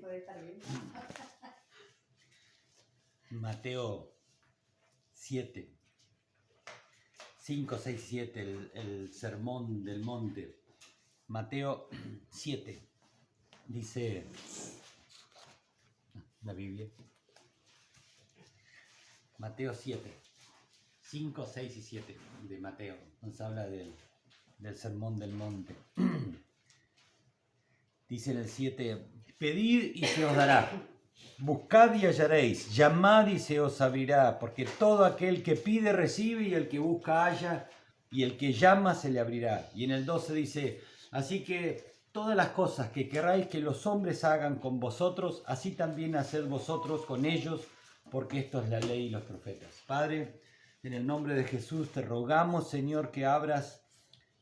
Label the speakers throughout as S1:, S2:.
S1: puede estar bien.
S2: Mateo 7, 5, 6, 7, el sermón del monte. Mateo 7, dice la Biblia. Mateo 7, 5, 6 y 7 de Mateo. Nos habla del sermón del monte. Dice en el 7, pedid y se os dará, buscad y hallaréis, llamad y se os abrirá, porque todo aquel que pide recibe y el que busca halla y el que llama se le abrirá. Y en el 12 dice, así que todas las cosas que queráis que los hombres hagan con vosotros, así también haced vosotros con ellos, porque esto es la ley y los profetas. Padre, en el nombre de Jesús te rogamos, Señor, que abras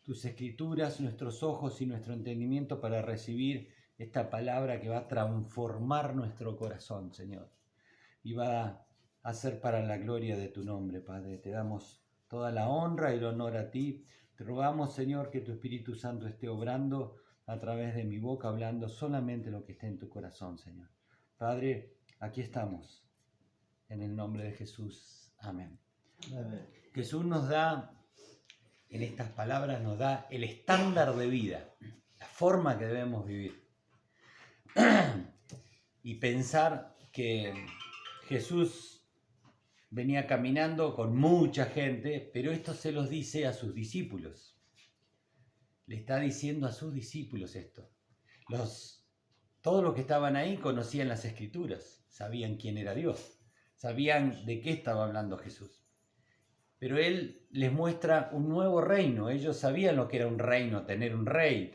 S2: tus escrituras, nuestros ojos y nuestro entendimiento para recibir esta palabra que va a transformar nuestro corazón, Señor. Y va a ser para la gloria de tu nombre, Padre. Te damos toda la honra y el honor a ti. Te rogamos, Señor, que tu Espíritu Santo esté obrando a través de mi boca, hablando solamente lo que esté en tu corazón, Señor. Padre, aquí estamos. En el nombre de Jesús. Amén.
S3: Amén.
S2: Jesús nos da, en estas palabras, nos da el estándar de vida, la forma que debemos vivir. Y pensar que Jesús venía caminando con mucha gente, pero esto se los dice a sus discípulos. Le está diciendo a sus discípulos esto. Todos los que estaban ahí conocían las Escrituras, sabían quién era Dios, sabían de qué estaba hablando Jesús. Pero Él les muestra un nuevo reino. Ellos sabían lo que era un reino, tener un rey,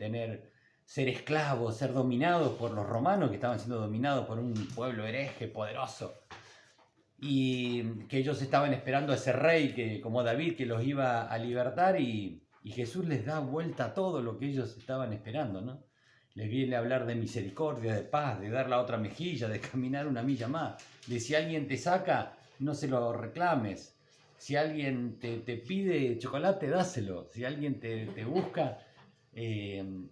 S2: ser esclavos, ser dominados por los romanos, que estaban siendo dominados por un pueblo hereje, poderoso. Y que ellos estaban esperando a ese rey, como David, que los iba a libertar, y Jesús les da vuelta a todo lo que ellos estaban esperando, ¿no? Les viene a hablar de misericordia, de paz, de dar la otra mejilla, de caminar una milla más. De si alguien te saca, no se lo reclames. Si alguien te pide chocolate, dáselo. Si alguien te busca,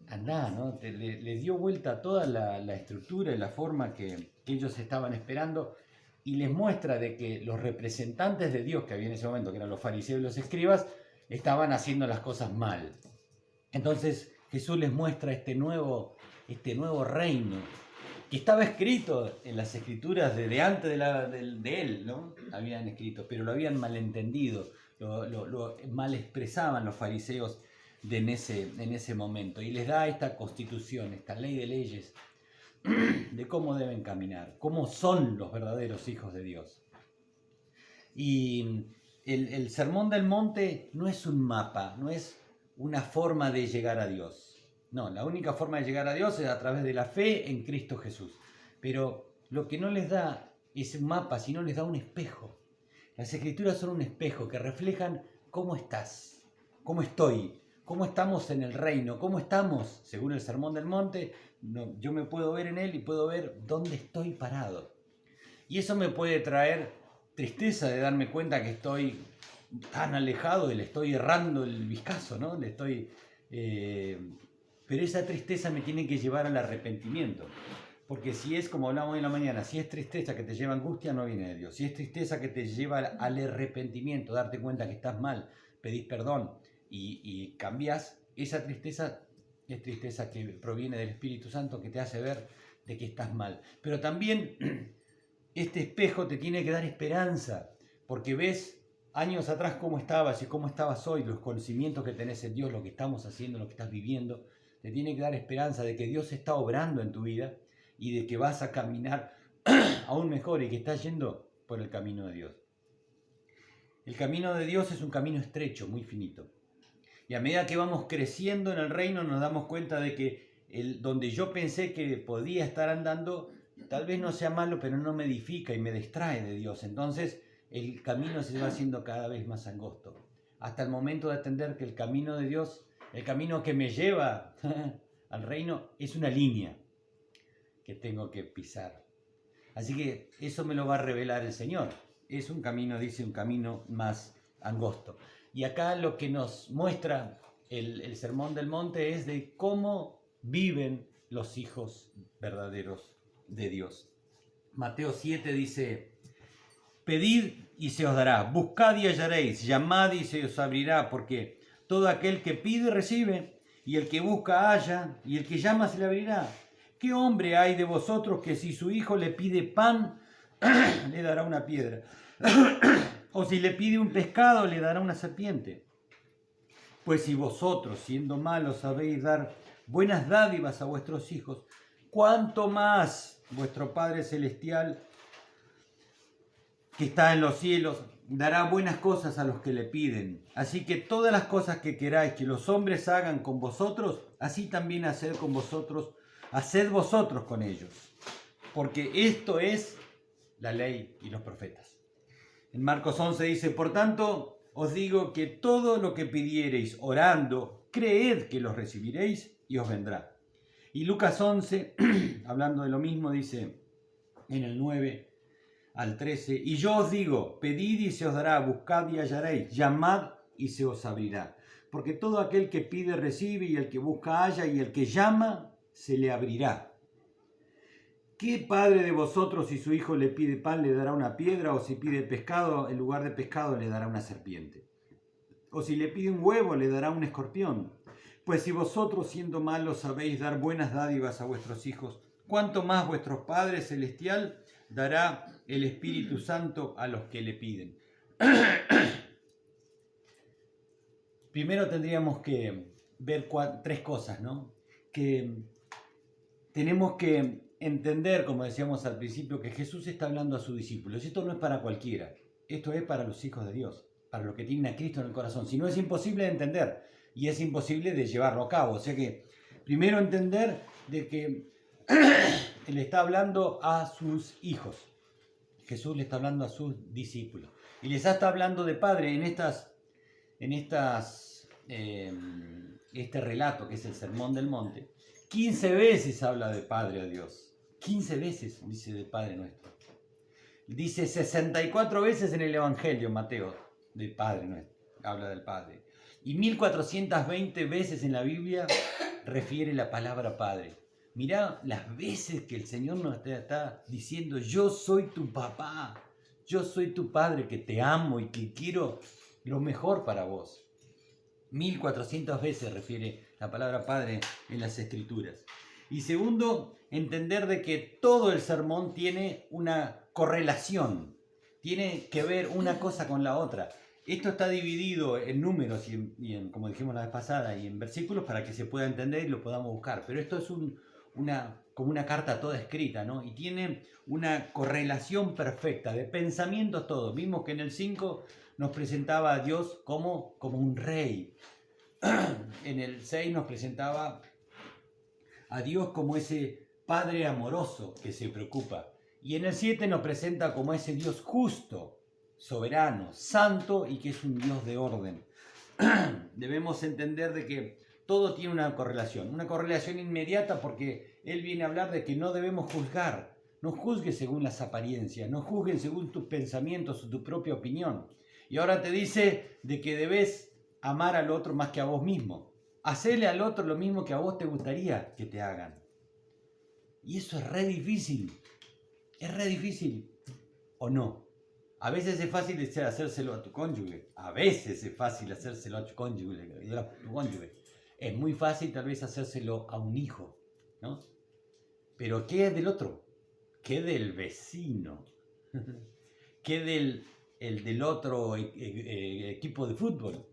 S2: andá, ¿no? Le dio vuelta a toda la estructura y la forma que ellos estaban esperando, y les muestra de que los representantes de Dios que había en ese momento, que eran los fariseos y los escribas, estaban haciendo las cosas mal. Entonces Jesús les muestra este nuevo reino, que estaba escrito en las escrituras desde antes de él, ¿no? Habían escrito, pero lo habían malentendido, lo mal expresaban los fariseos en ese momento. Y les da esta constitución, esta ley de leyes, de cómo deben caminar, cómo son los verdaderos hijos de Dios. Y el Sermón del Monte no es un mapa, no es una forma de llegar a Dios. No, la única forma de llegar a Dios es a través de la fe en Cristo Jesús. Pero lo que no les da es un mapa, sino les da un espejo. Las Escrituras son un espejo que reflejan cómo estás, cómo estoy, cómo estamos en el reino, cómo estamos, según el Sermón del Monte. Yo me puedo ver en él y puedo ver dónde estoy parado. Y eso me puede traer tristeza de darme cuenta que estoy tan alejado y le estoy errando el vistazo, ¿no? Pero esa tristeza me tiene que llevar al arrepentimiento. Porque si es, como hablamos hoy en la mañana, si es tristeza que te lleva a angustia, no viene de Dios. Si es tristeza que te lleva al arrepentimiento, darte cuenta que estás mal, pedís perdón y cambiás, esa tristeza es tristeza que proviene del Espíritu Santo, que te hace ver de que estás mal. Pero también este espejo te tiene que dar esperanza, porque ves años atrás cómo estabas y cómo estabas hoy, los conocimientos que tenés en Dios, lo que estamos haciendo, lo que estás viviendo. Te tiene que dar esperanza de que Dios está obrando en tu vida y de que vas a caminar aún mejor y que estás yendo por el camino de Dios. El camino de Dios es un camino estrecho, muy finito. Y a medida que vamos creciendo en el reino nos damos cuenta de que donde yo pensé que podía estar andando, tal vez no sea malo, pero no me edifica y me distrae de Dios. Entonces el camino se va haciendo cada vez más angosto, hasta el momento de entender que el camino de Dios, el camino que me lleva al reino, es una línea que tengo que pisar. Así que eso me lo va a revelar el Señor. Es un camino, dice, un camino más angosto. Y acá lo que nos muestra el Sermón del Monte es de cómo viven los hijos verdaderos de Dios. Mateo 7 dice: pedid y se os dará, buscad y hallaréis, llamad y se os abrirá, porque todo aquel que pide recibe, y el que busca halla, y el que llama se le abrirá. ¿Qué hombre hay de vosotros que si su hijo le pide pan, le dará una piedra? O si le pide un pescado, le dará una serpiente. Pues si vosotros, siendo malos, sabéis dar buenas dádivas a vuestros hijos, ¿cuánto más vuestro Padre Celestial, que está en los cielos, dará buenas cosas a los que le piden? Así que todas las cosas que queráis que los hombres hagan con vosotros, así también haced vosotros con ellos. Porque esto es la ley y los profetas. En Marcos 11 dice: por tanto, os digo que todo lo que pidiereis orando, creed que lo recibiréis y os vendrá. Y Lucas 11, hablando de lo mismo, dice en el 9 al 13: y yo os digo, pedid y se os dará, buscad y hallaréis, llamad y se os abrirá. Porque todo aquel que pide recibe, y el que busca halla, y el que llama se le abrirá. ¿Qué padre de vosotros, si su hijo le pide pan, le dará una piedra? O si pide pescado, en lugar de pescado le dará una serpiente. O si le pide un huevo, le dará un escorpión. Pues si vosotros, siendo malos, sabéis dar buenas dádivas a vuestros hijos, ¿cuánto más vuestro Padre Celestial dará el Espíritu Santo a los que le piden? Primero tendríamos que ver tres cosas, ¿no? Que tenemos que entender, como decíamos al principio, que Jesús está hablando a sus discípulos. Esto no es para cualquiera, esto es para los hijos de Dios, para los que tienen a Cristo en el corazón. Si no, es imposible de entender y es imposible de llevarlo a cabo. O sea que primero entender de que Él está hablando a sus hijos. Jesús le está hablando a sus discípulos y les está hablando de Padre en este relato que es el Sermón del Monte. 15 veces habla de Padre a Dios. 15 veces dice de Padre nuestro. Dice 64 veces en el Evangelio, Mateo, de Padre nuestro. Habla del Padre. Y 1420 veces en la Biblia refiere la palabra Padre. Mirá las veces que el Señor nos está diciendo: yo soy tu papá, yo soy tu Padre, que te amo y que quiero lo mejor para vos. 1400 veces refiere la palabra Padre en las Escrituras. Y segundo, entender de que todo el sermón tiene una correlación, tiene que ver una cosa con la otra. Esto está dividido en números y en, como dijimos la vez pasada, y en versículos para que se pueda entender y lo podamos buscar. Pero esto es como una carta toda escrita, ¿no? Y tiene una correlación perfecta de pensamientos todos. Vimos que en el 5 nos presentaba a Dios como un rey. En el 6 nos presentaba a Dios como ese Padre amoroso que se preocupa. Y en el 7 nos presenta como ese Dios justo, soberano, santo y que es un Dios de orden. Debemos entender de que todo tiene una correlación inmediata, porque Él viene a hablar de que no debemos juzgar. No juzgues según las apariencias, no juzgues según tus pensamientos o tu propia opinión. Y ahora te dice de que debes amar al otro más que a vos mismo. Hacerle al otro lo mismo que a vos te gustaría que te hagan. Y eso es re difícil. Es re difícil. ¿O no? A veces es fácil hacérselo a tu cónyuge. A veces es fácil hacérselo a tu cónyuge. Es muy fácil tal vez hacérselo a un hijo, ¿no? Pero ¿qué es del otro? ¿Qué del vecino? ¿Qué del otro equipo de fútbol?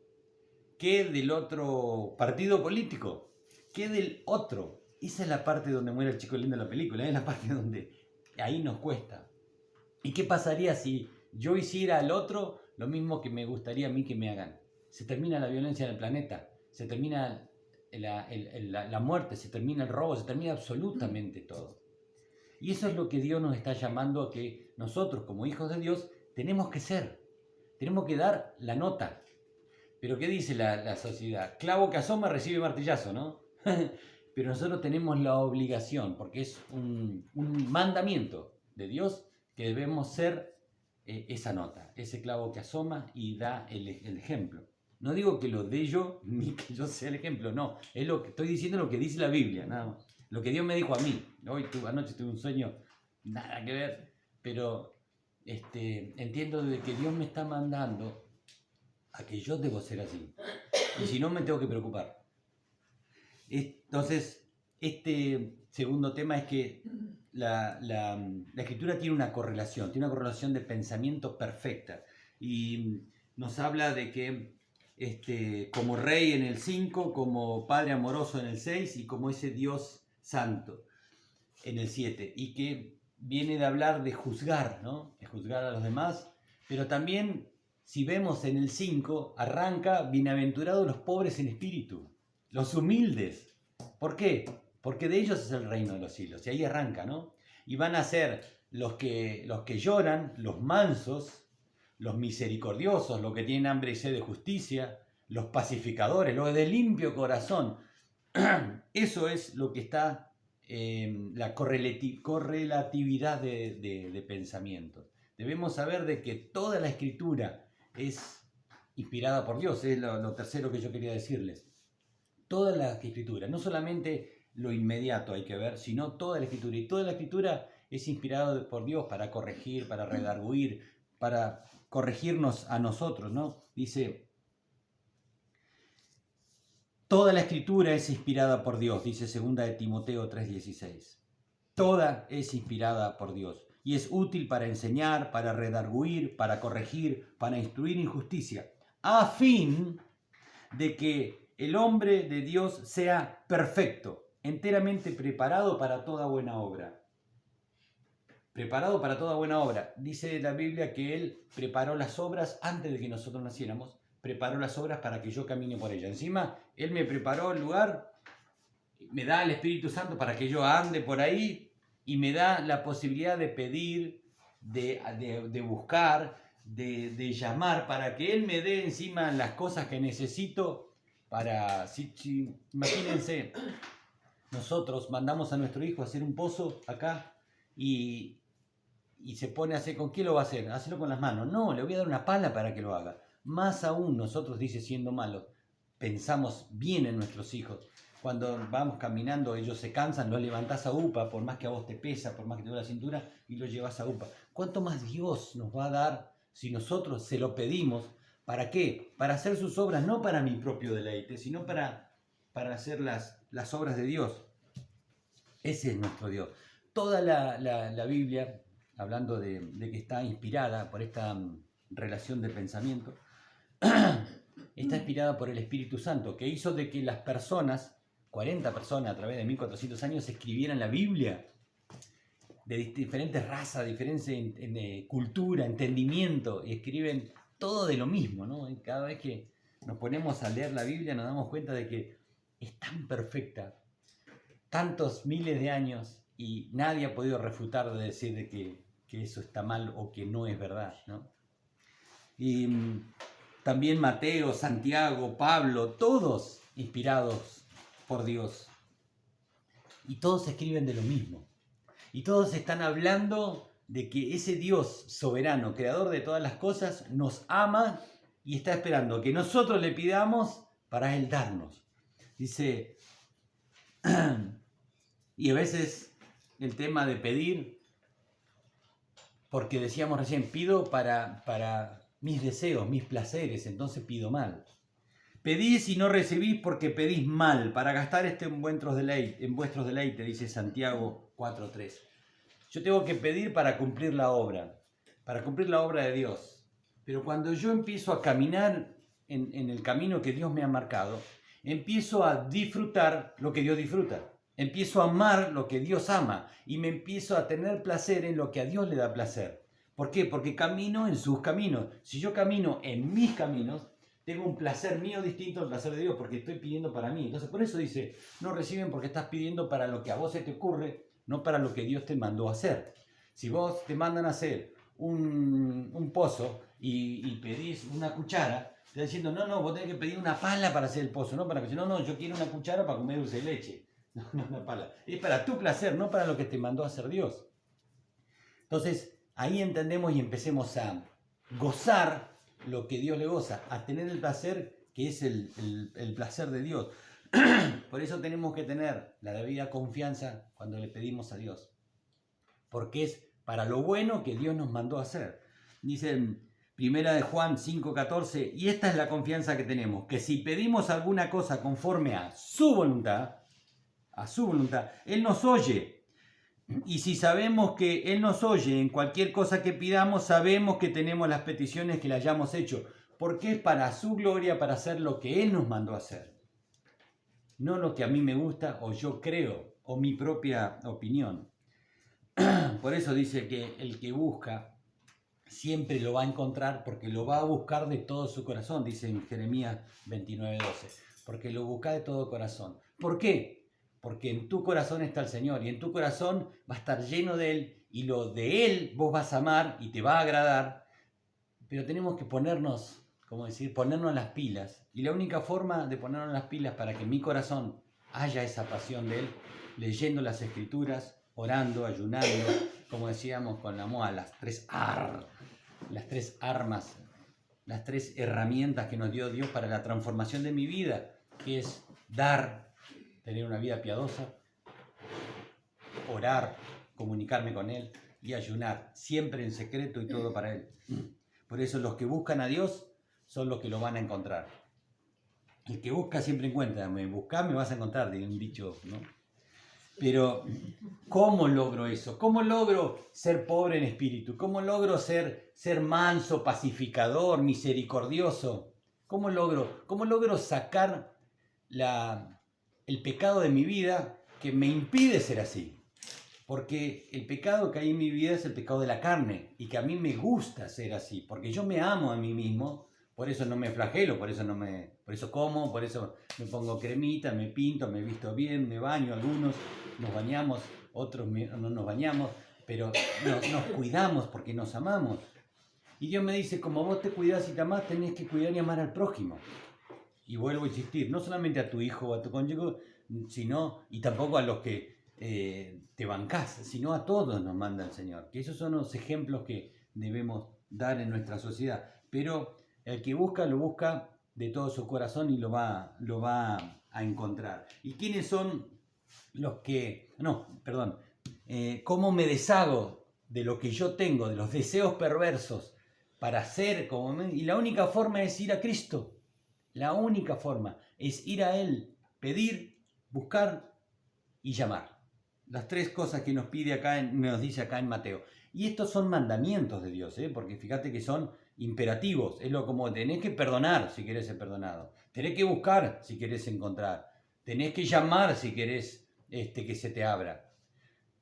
S2: ¿Qué del otro partido político? ¿Qué del otro? Esa es la parte donde muere el chico lindo en la película, es la parte donde ahí nos cuesta. ¿Y qué pasaría si yo hiciera al otro lo mismo que me gustaría a mí que me hagan? Se termina la violencia en el planeta, se termina la muerte, se termina el robo, se termina absolutamente todo. Y eso es lo que Dios nos está llamando a que nosotros, como hijos de Dios, tenemos que ser. Tenemos que dar la nota. Pero ¿qué dice la sociedad? Clavo que asoma recibe martillazo, ¿no? Pero nosotros tenemos la obligación, porque es un mandamiento de Dios, que debemos ser esa nota, ese clavo que asoma y da el ejemplo. No digo que lo dé yo, ni que yo sea el ejemplo, no. Es lo que estoy diciendo, lo que dice la Biblia, nada más. Lo que Dios me dijo a mí. Anoche tuve un sueño, nada que ver, pero entiendo de que Dios me está mandando a que yo debo ser así. Y si no, me tengo que preocupar. Entonces, este segundo tema es que la Escritura tiene una correlación de pensamiento perfecta. Y nos habla de que como rey en el 5, como padre amoroso en el 6 y como ese Dios santo en el 7. Y que viene de hablar de juzgar, ¿no? De juzgar a los demás, pero también, si vemos en el 5, arranca: bienaventurados los pobres en espíritu, los humildes. ¿Por qué? Porque de ellos es el reino de los cielos. Y ahí arranca, ¿no? Y van a ser los que lloran, los mansos, los misericordiosos, los que tienen hambre y sed de justicia, los pacificadores, los de limpio corazón. Eso es lo que está la correlatividad de pensamientos. Debemos saber de que toda la Escritura es inspirada por Dios. Es lo tercero que yo quería decirles. Toda la Escritura, no solamente lo inmediato hay que ver, sino toda la Escritura. Y toda la Escritura es inspirada por Dios para corregir, para redarguir, para corregirnos a nosotros, ¿no? Dice: toda la Escritura es inspirada por Dios, dice 2 de Timoteo 3:16. Toda es inspirada por Dios y es útil para enseñar, para redarguir, para corregir, para instruir en justicia, a fin de que el hombre de Dios sea perfecto, enteramente preparado para toda buena obra. Preparado para toda buena obra. Dice la Biblia que Él preparó las obras antes de que nosotros naciéramos. Preparó las obras para que yo camine por ellas. Encima, Él me preparó el lugar, me da el Espíritu Santo para que yo ande por ahí y me da la posibilidad de pedir, de buscar, de llamar, para que Él me dé encima las cosas que necesito para... Imagínense, nosotros mandamos a nuestro hijo a hacer un pozo acá y se pone a hacer... ¿Con qué lo va a hacer? Hacerlo con las manos. No, le voy a dar una pala para que lo haga. Más aún nosotros, dice, siendo malos, pensamos bien en nuestros hijos. Cuando vamos caminando, ellos se cansan, los levantás a UPA, por más que a vos te pesa, por más que te duele la cintura, y los llevas a UPA. ¿Cuánto más Dios nos va a dar si nosotros se lo pedimos? ¿Para qué? Para hacer sus obras, no para mi propio deleite, sino para hacer las obras de Dios. Ese es nuestro Dios. Toda la Biblia, hablando de que está inspirada por esta relación de pensamiento, está inspirada por el Espíritu Santo, que hizo de que las personas, 40 personas a través de 1400 años, escribieran la Biblia de diferentes razas, diferentes cultura, entendimiento, y escriben todo de lo mismo, ¿no? Y cada vez que nos ponemos a leer la Biblia nos damos cuenta de que es tan perfecta, tantos miles de años, y nadie ha podido refutar de decir de que eso está mal o que no es verdad, ¿no? Y también Mateo, Santiago, Pablo, todos inspirados por Dios. Y todos escriben de lo mismo. Y todos están hablando de que ese Dios soberano, creador de todas las cosas, nos ama y está esperando que nosotros le pidamos para Él darnos. Dice, y a veces el tema de pedir, porque decíamos recién, pido para mis deseos, mis placeres, entonces pido mal. Pedís y no recibís porque pedís mal, para gastar en vuestros deleites, dice Santiago 4:3. Yo tengo que pedir para cumplir la obra de Dios. Pero cuando yo empiezo a caminar en el camino que Dios me ha marcado, empiezo a disfrutar lo que Dios disfruta. Empiezo a amar lo que Dios ama y me empiezo a tener placer en lo que a Dios le da placer. ¿Por qué? Porque camino en sus caminos. Si yo camino en mis caminos, tengo un placer mío distinto al placer de Dios, porque estoy pidiendo para mí. Entonces, por eso dice, no reciben porque estás pidiendo para lo que a vos se te ocurre, no para lo que Dios te mandó a hacer. Si vos te mandan a hacer un pozo y pedís una cuchara, te están diciendo, no, vos tenés que pedir una pala para hacer el pozo, no para que no, yo quiero una cuchara para comer dulce de leche. No, una pala. Es para tu placer, no para lo que te mandó a hacer Dios. Entonces, ahí entendemos y empecemos a gozar lo que Dios le goza, a tener el placer que es el placer de Dios. Por eso tenemos que tener la debida confianza cuando le pedimos a Dios. Porque es para lo bueno que Dios nos mandó a hacer. Dice en 1 de Juan 5:14, y esta es la confianza que tenemos, que si pedimos alguna cosa conforme a su voluntad, Él nos oye. Y si sabemos que Él nos oye en cualquier cosa que pidamos, sabemos que tenemos las peticiones que le hayamos hecho, porque es para su gloria, para hacer lo que Él nos mandó a hacer. No lo que a mí me gusta o yo creo, o mi propia opinión. Por eso dice que el que busca siempre lo va a encontrar, porque lo va a buscar de todo su corazón, dice en Jeremías 29:12. Porque lo busca de todo corazón. ¿Por qué? Porque en tu corazón está el Señor y en tu corazón va a estar lleno de Él y lo de Él vos vas a amar y te va a agradar. Pero tenemos que ponernos las pilas. Y la única forma de ponernos las pilas para que en mi corazón haya esa pasión de Él, leyendo las Escrituras, orando, ayunando, como decíamos con la moa, las tres armas, las tres herramientas que nos dio Dios para la transformación de mi vida, que es dar, tener una vida piadosa, orar, comunicarme con Él y ayunar, siempre en secreto y todo para Él. Por eso los que buscan a Dios son los que lo van a encontrar. El que busca siempre encuentra. Buscar me vas a encontrar, dice un dicho, ¿no? Pero, ¿cómo logro eso? ¿Cómo logro ser pobre en espíritu? ¿Cómo logro ser manso, pacificador, misericordioso? ¿Cómo logro sacar el pecado de mi vida que me impide ser así? Porque el pecado que hay en mi vida es el pecado de la carne y que a mí me gusta ser así, porque yo me amo a mí mismo, por eso no me flagelo, por eso como, por eso me pongo cremita, me pinto, me visto bien, me baño, algunos nos bañamos, otros no nos bañamos, pero nos cuidamos porque nos amamos. Y Dios me dice, como vos te cuidás y te amás, tenés que cuidar y amar al prójimo. Y vuelvo a insistir, no solamente a tu hijo o a tu cónyuge, sino, y tampoco a los que te bancás, sino a todos nos manda el Señor. Que esos son los ejemplos que debemos dar en nuestra sociedad. Pero el que busca, lo busca de todo su corazón y lo va a encontrar. ¿Y quiénes son los que... ¿cómo me deshago de lo que yo tengo, de los deseos perversos para ser como... Y la única forma es ir a Cristo. La única forma es ir a Él, pedir, buscar y llamar. Las tres cosas que nos pide acá, nos dice acá en Mateo. Y estos son mandamientos de Dios, porque fíjate que son imperativos. Es lo como tenés que perdonar si querés ser perdonado. Tenés que buscar si querés encontrar. Tenés que llamar si querés que se te abra.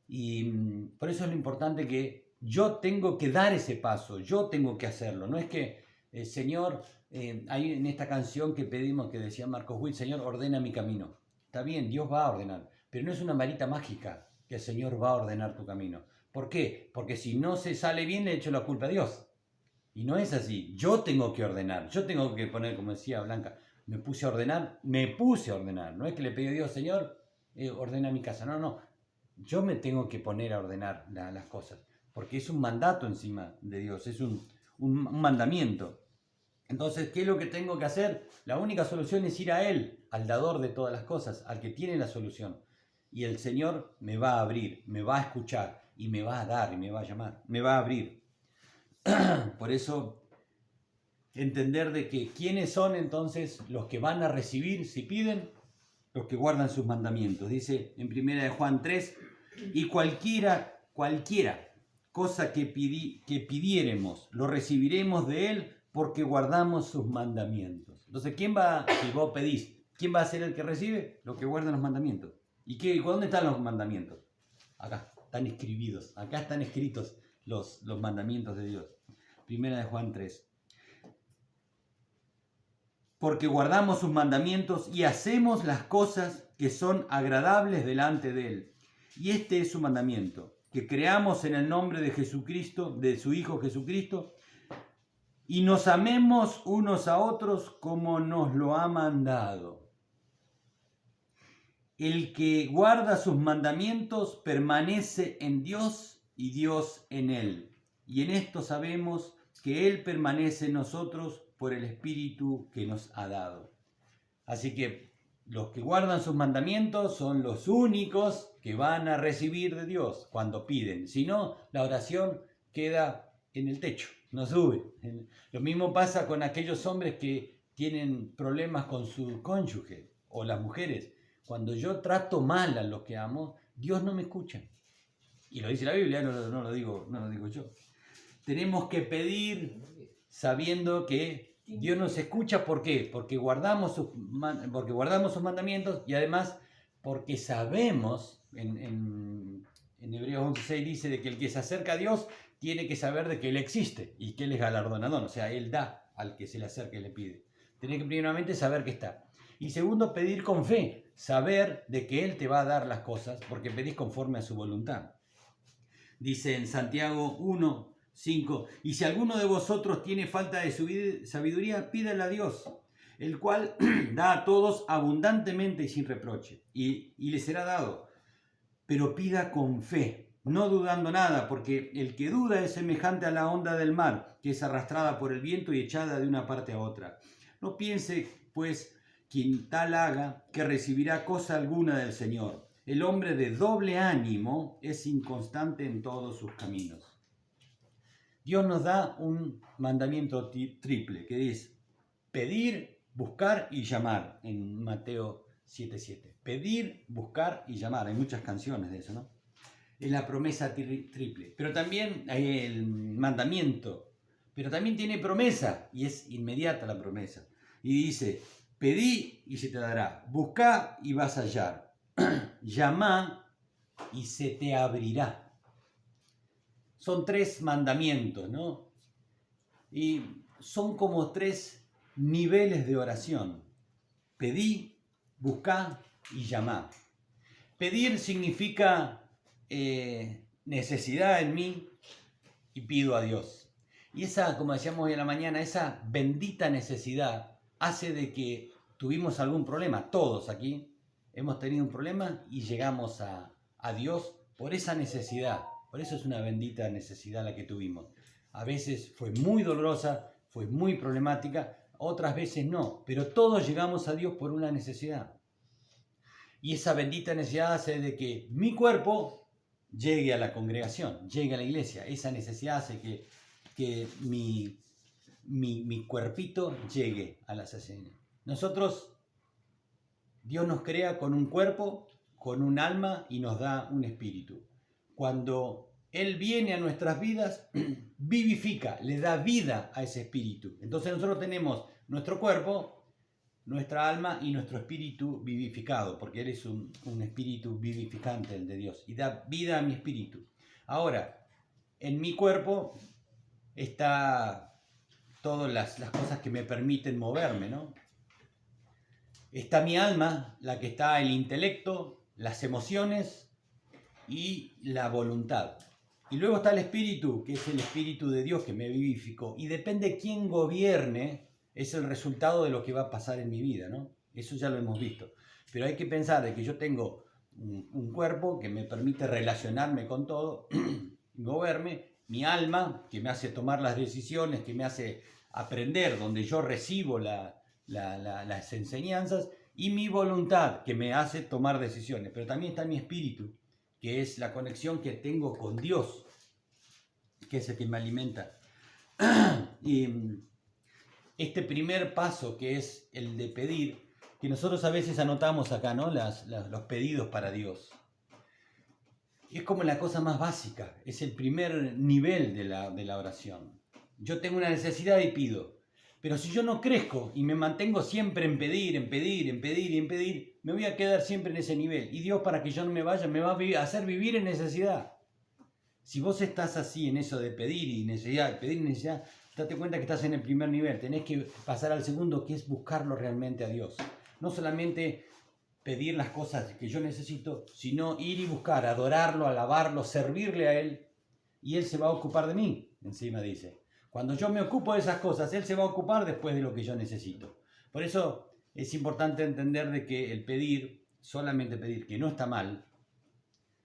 S2: Y por eso es lo importante que yo tengo que dar ese paso. Yo tengo que hacerlo. No es que, Señor, hay en esta canción que pedimos, que decía Marcos Witt, Señor, ordena mi camino. Está bien, Dios va a ordenar. Pero no es una varita mágica que el Señor va a ordenar tu camino. ¿Por qué? Porque si no se sale bien, le echo la culpa a Dios. Y no es así. Yo tengo que ordenar. Yo tengo que poner, como decía Blanca, me puse a ordenar. No es que le pedí a Dios, Señor, ordena mi casa. No. Yo me tengo que poner a ordenar las cosas. Porque es un mandato encima de Dios. Es un mandamiento. Entonces, ¿qué es lo que tengo que hacer? La única solución es ir a Él, al dador de todas las cosas, al que tiene la solución. Y el Señor me va a abrir, me va a escuchar y me va a dar y me va a llamar, me va a abrir. Por eso, entender de que quiénes son entonces los que van a recibir, si piden, los que guardan sus mandamientos. Dice en 1 de Juan 3, y cualquiera cosa que pidiéremos, lo recibiremos de Él porque guardamos sus mandamientos. Entonces, si vos pedís, ¿quién va a ser el que recibe? Los que guardan los mandamientos. ¿Y dónde están los mandamientos? Acá, están escribidos. Acá están escritos los mandamientos de Dios. 1 de Juan 3. Porque guardamos sus mandamientos y hacemos las cosas que son agradables delante de Él. Y este es su mandamiento, que creamos en el nombre de Jesucristo, de su Hijo Jesucristo, y nos amemos unos a otros como nos lo ha mandado. El que guarda sus mandamientos permanece en Dios y Dios en él. Y en esto sabemos que Él permanece en nosotros por el Espíritu que nos ha dado. Así que los que guardan sus mandamientos son los únicos que van a recibir de Dios cuando piden. Si no, la oración queda en el techo, no sube. Lo mismo pasa con aquellos hombres que tienen problemas con su cónyuge o las mujeres. Cuando yo trato mal a los que amo, Dios no me escucha. Y lo dice la Biblia, no lo digo yo. Tenemos que pedir sabiendo que Dios nos escucha. ¿Por qué? Porque guardamos sus mandamientos y además porque sabemos, en Hebreos 11:6 dice de que el que se acerca a Dios tiene que saber de que Él existe y que Él es galardonador, o sea, Él da al que se le acerca y le pide. Tenés que primeramente saber que está. Y segundo, pedir con fe, saber de que Él te va a dar las cosas porque pedís conforme a su voluntad. Dice en Santiago 1:5, y si alguno de vosotros tiene falta de sabiduría, pídale a Dios, el cual da a todos abundantemente y sin reproche, y le será dado. Pero pida con fe, no dudando nada, porque el que duda es semejante a la onda del mar, que es arrastrada por el viento y echada de una parte a otra. No piense, pues, quien tal haga, que recibirá cosa alguna del Señor. El hombre de doble ánimo es inconstante en todos sus caminos. Dios nos da un mandamiento triple, que es pedir, buscar y llamar, en Mateo 7:7. Pedir, buscar y llamar. Hay muchas canciones de eso, ¿no? Es la promesa triple. Pero también hay el mandamiento. Pero también tiene promesa y es inmediata la promesa. Y dice, pedí y se te dará. Buscá y vas a hallar. Llamá y se te abrirá. Son 3 mandamientos, ¿no? Y son como 3 niveles de oración. Pedí, buscá y llamá. Pedir significa necesidad en mí y pido a Dios. Y esa, como decíamos hoy en la mañana, esa bendita necesidad hace de que tuvimos algún problema. Todos aquí hemos tenido un problema y llegamos a Dios por esa necesidad. Por eso es una bendita necesidad la que tuvimos. A veces fue muy dolorosa, fue muy problemática, otras veces no, pero todos llegamos a Dios por una necesidad. Y esa bendita necesidad hace de que mi cuerpo llegue a la congregación, llegue a la iglesia. Esa necesidad hace que mi cuerpito llegue a la sacerdocia. Nosotros, Dios nos crea con un cuerpo, con un alma y nos da un espíritu. Cuando Él viene a nuestras vidas, vivifica, le da vida a ese espíritu. Entonces nosotros tenemos nuestro cuerpo, nuestra alma y nuestro espíritu vivificado, porque Él es un espíritu vivificante, el de Dios, y da vida a mi espíritu. Ahora, en mi cuerpo está todas las cosas que me permiten moverme, ¿no? Está mi alma, la que está el intelecto, las emociones y la voluntad. Y luego está el espíritu, que es el espíritu de Dios que me vivificó. Y depende de quién gobierne, es el resultado de lo que va a pasar en mi vida, ¿no? Eso ya lo hemos visto. Pero hay que pensar de que yo tengo un cuerpo que me permite relacionarme con todo, moverme, mi alma, que me hace tomar las decisiones, que me hace aprender, donde yo recibo las enseñanzas, y mi voluntad, que me hace tomar decisiones. Pero también está mi espíritu, que es la conexión que tengo con Dios, que es el que me alimenta. Y este primer paso, que es el de pedir, que nosotros a veces anotamos acá, ¿no? Los pedidos para Dios. Es como la cosa más básica, es el primer nivel de la oración. Yo tengo una necesidad y pido. Pero si yo no crezco y me mantengo siempre en pedir, me voy a quedar siempre en ese nivel. Y Dios, para que yo no me vaya, me va a hacer vivir en necesidad. Si vos estás así en eso de pedir y necesidad, date cuenta que estás en el primer nivel. Tenés que pasar al segundo, que es buscarlo realmente a Dios. No solamente pedir las cosas que yo necesito, sino ir y buscar, adorarlo, alabarlo, servirle a Él. Y Él se va a ocupar de mí, encima dice. Cuando yo me ocupo de esas cosas, Él se va a ocupar después de lo que yo necesito. Por eso es importante entender de que el pedir, solamente pedir, que no está mal,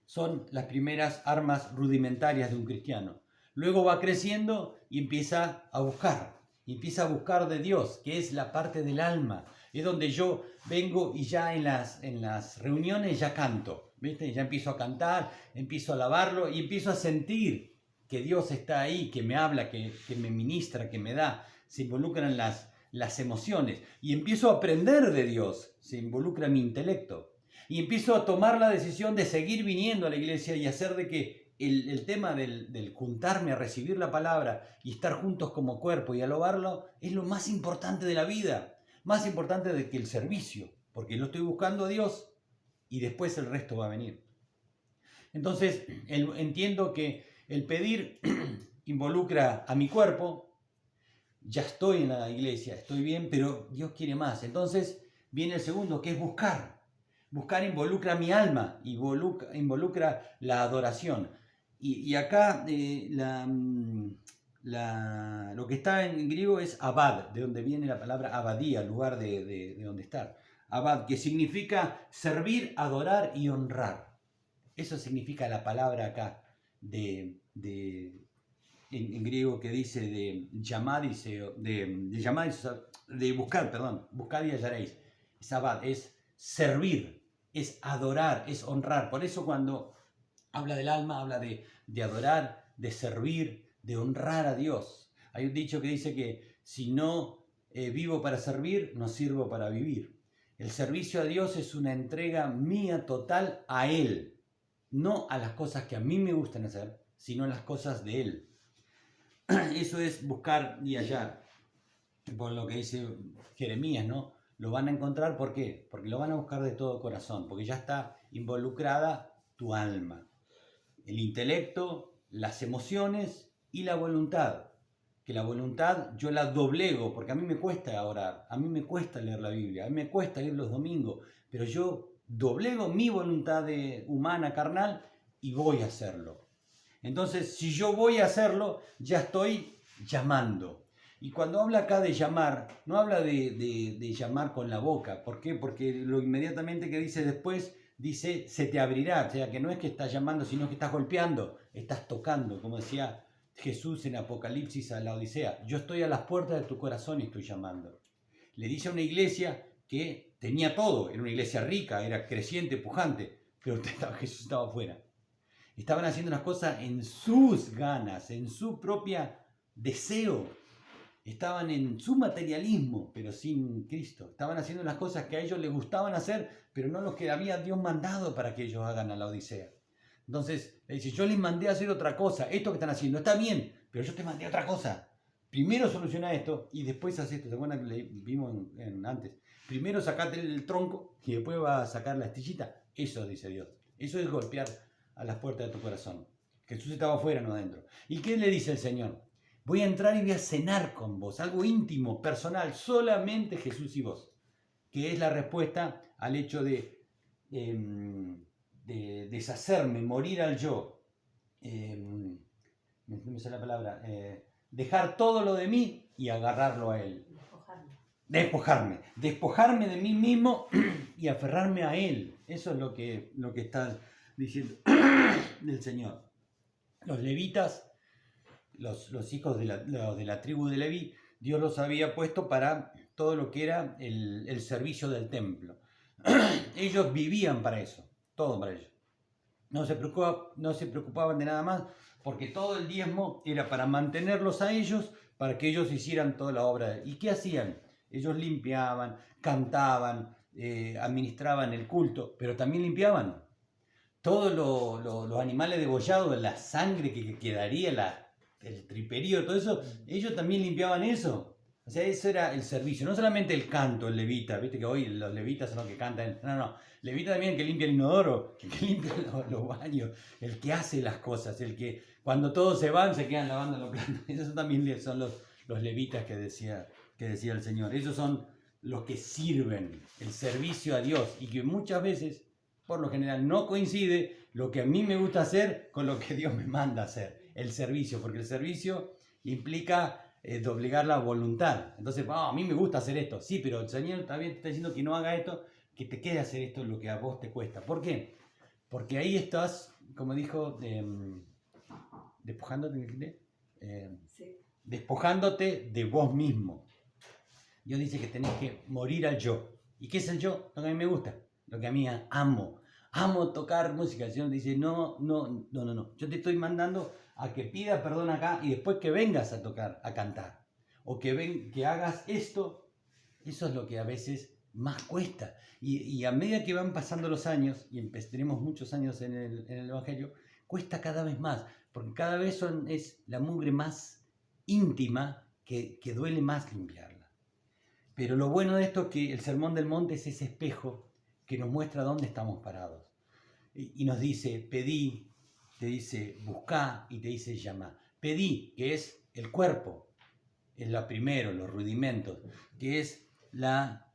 S2: son las primeras armas rudimentarias de un cristiano. Luego va creciendo y empieza a buscar de Dios, que es la parte del alma, Es donde yo vengo y ya en las reuniones ya canto, ¿viste? Ya empiezo a cantar, empiezo a alabarlo y empiezo a sentir que Dios está ahí, que me habla, que me ministra, que me da. Se involucran las emociones y empiezo a aprender de Dios, se involucra mi intelecto. Y empiezo a tomar la decisión de seguir viniendo a la iglesia y hacer de que el tema del juntarme a recibir la palabra y estar juntos como cuerpo y alabarlo es lo más importante de la vida, más importante de que el servicio, porque lo estoy buscando a Dios y después el resto va a venir. Entonces entiendo que el pedir involucra a mi cuerpo, ya estoy en la iglesia, estoy bien, pero Dios quiere más. Entonces viene el segundo, que es buscar. Buscar involucra mi alma, involucra la adoración. Y acá lo que está en griego es abad, de donde viene la palabra abadía, lugar de donde estar. Abad, que significa servir, adorar y honrar. Eso significa la palabra acá en griego que dice de llamar, de buscar, perdón, buscar y hallaréis. Es abad, es servir, es adorar, es honrar. Por eso cuando habla del alma, habla de adorar, de servir, de honrar a Dios. Hay un dicho que dice que si no vivo para servir, no sirvo para vivir. El servicio a Dios es una entrega mía total a Él, no a las cosas que a mí me gustan hacer, sino a las cosas de Él. Eso es buscar y hallar. Por lo que dice Jeremías, ¿no? Lo van a encontrar, ¿por qué? Porque lo van a buscar de todo corazón, porque ya está involucrada tu alma, el intelecto, las emociones y la voluntad. Que la voluntad yo la doblego, porque a mí me cuesta orar, a mí me cuesta leer la Biblia, a mí me cuesta ir los domingos, pero yo doblego mi voluntad humana, carnal, y voy a hacerlo. Entonces, si yo voy a hacerlo, ya estoy llamando. Y cuando habla acá de llamar, no habla de llamar con la boca. ¿Por qué? Porque lo inmediatamente que dice después, dice, se te abrirá. O sea, que no es que estás llamando, sino que estás golpeando, estás tocando, como decía Jesús en Apocalipsis a la Odisea. Yo estoy a las puertas de tu corazón y estoy llamando. Le dice a una iglesia que tenía todo, era una iglesia rica, era creciente, pujante, pero Jesús estaba afuera. Estaban haciendo las cosas en sus ganas, en su propia deseo. Estaban en su materialismo, pero sin Cristo. Estaban haciendo las cosas que a ellos les gustaban hacer, pero no los que había Dios mandado para que ellos hagan a la Odisea. Entonces, le dice, yo les mandé a hacer otra cosa. Esto que están haciendo está bien, pero yo te mandé a otra cosa. Primero soluciona esto y después haz esto. ¿Se acuerdan que vimos antes? Primero sacate el tronco y después vas a sacar la astillita. Eso dice Dios. Eso es golpear a las puertas de tu corazón. Jesús estaba afuera, no adentro. ¿Y qué le dice el Señor? Voy a entrar y voy a cenar con vos, algo íntimo, personal, solamente Jesús y vos, que es la respuesta al hecho de deshacerme, morir al yo, me sale la palabra, dejar todo lo de mí y agarrarlo a Él. Despojarme de mí mismo y aferrarme a Él. Eso es lo que está diciendo del Señor. Los levitas, los hijos de la tribu de Leví, Dios los había puesto para todo lo que era el servicio del templo. Ellos vivían para eso, todo para ellos. No se preocupaban de nada más, porque todo el diezmo era para mantenerlos a ellos, para que ellos hicieran toda la obra. ¿Y qué hacían? Ellos limpiaban, cantaban, administraban el culto, pero también limpiaban. Todos los animales degollados, la sangre que quedaría, el triperío, todo eso, ellos también limpiaban eso. O sea, eso era el servicio, no solamente el canto, el levita, viste que hoy los levitas son los que cantan, no, levita también el que limpia el inodoro, el que limpia los baños, el que hace las cosas, el que cuando todos se van se quedan lavando los platos. Esos también son los levitas que decía el Señor. Esos son los que sirven, el servicio a Dios, y que muchas veces, por lo general, no coincide lo que a mí me gusta hacer con lo que Dios me manda hacer, el servicio, porque el servicio implica doblegar la voluntad. Entonces, a mí me gusta hacer esto, sí, pero el Señor también te está diciendo que no haga esto, que te quede hacer esto lo que a vos te cuesta. ¿Por qué? Porque ahí estás, como dijo, despojándote,
S1: Sí.
S2: despojándote de vos mismo. Dios dice que tenés que morir al yo. ¿Y qué es el yo? Lo que a mí me gusta, lo que a mí amo. Amo tocar música. El Señor dice, no. Yo te estoy mandando a que pida perdón acá y después que vengas a tocar, a cantar. O que hagas esto. Eso es lo que a veces más cuesta. Y a medida que van pasando los años, y tenemos muchos años en el Evangelio, cuesta cada vez más. Porque cada vez es la mugre más íntima que duele más limpiarla. Pero lo bueno de esto es que el Sermón del Monte es ese espejo que nos muestra dónde estamos parados. Y nos dice, pedí, te dice, buscá y te dice, llama. Pedí, que es el cuerpo, es lo primero, los rudimentos, que es la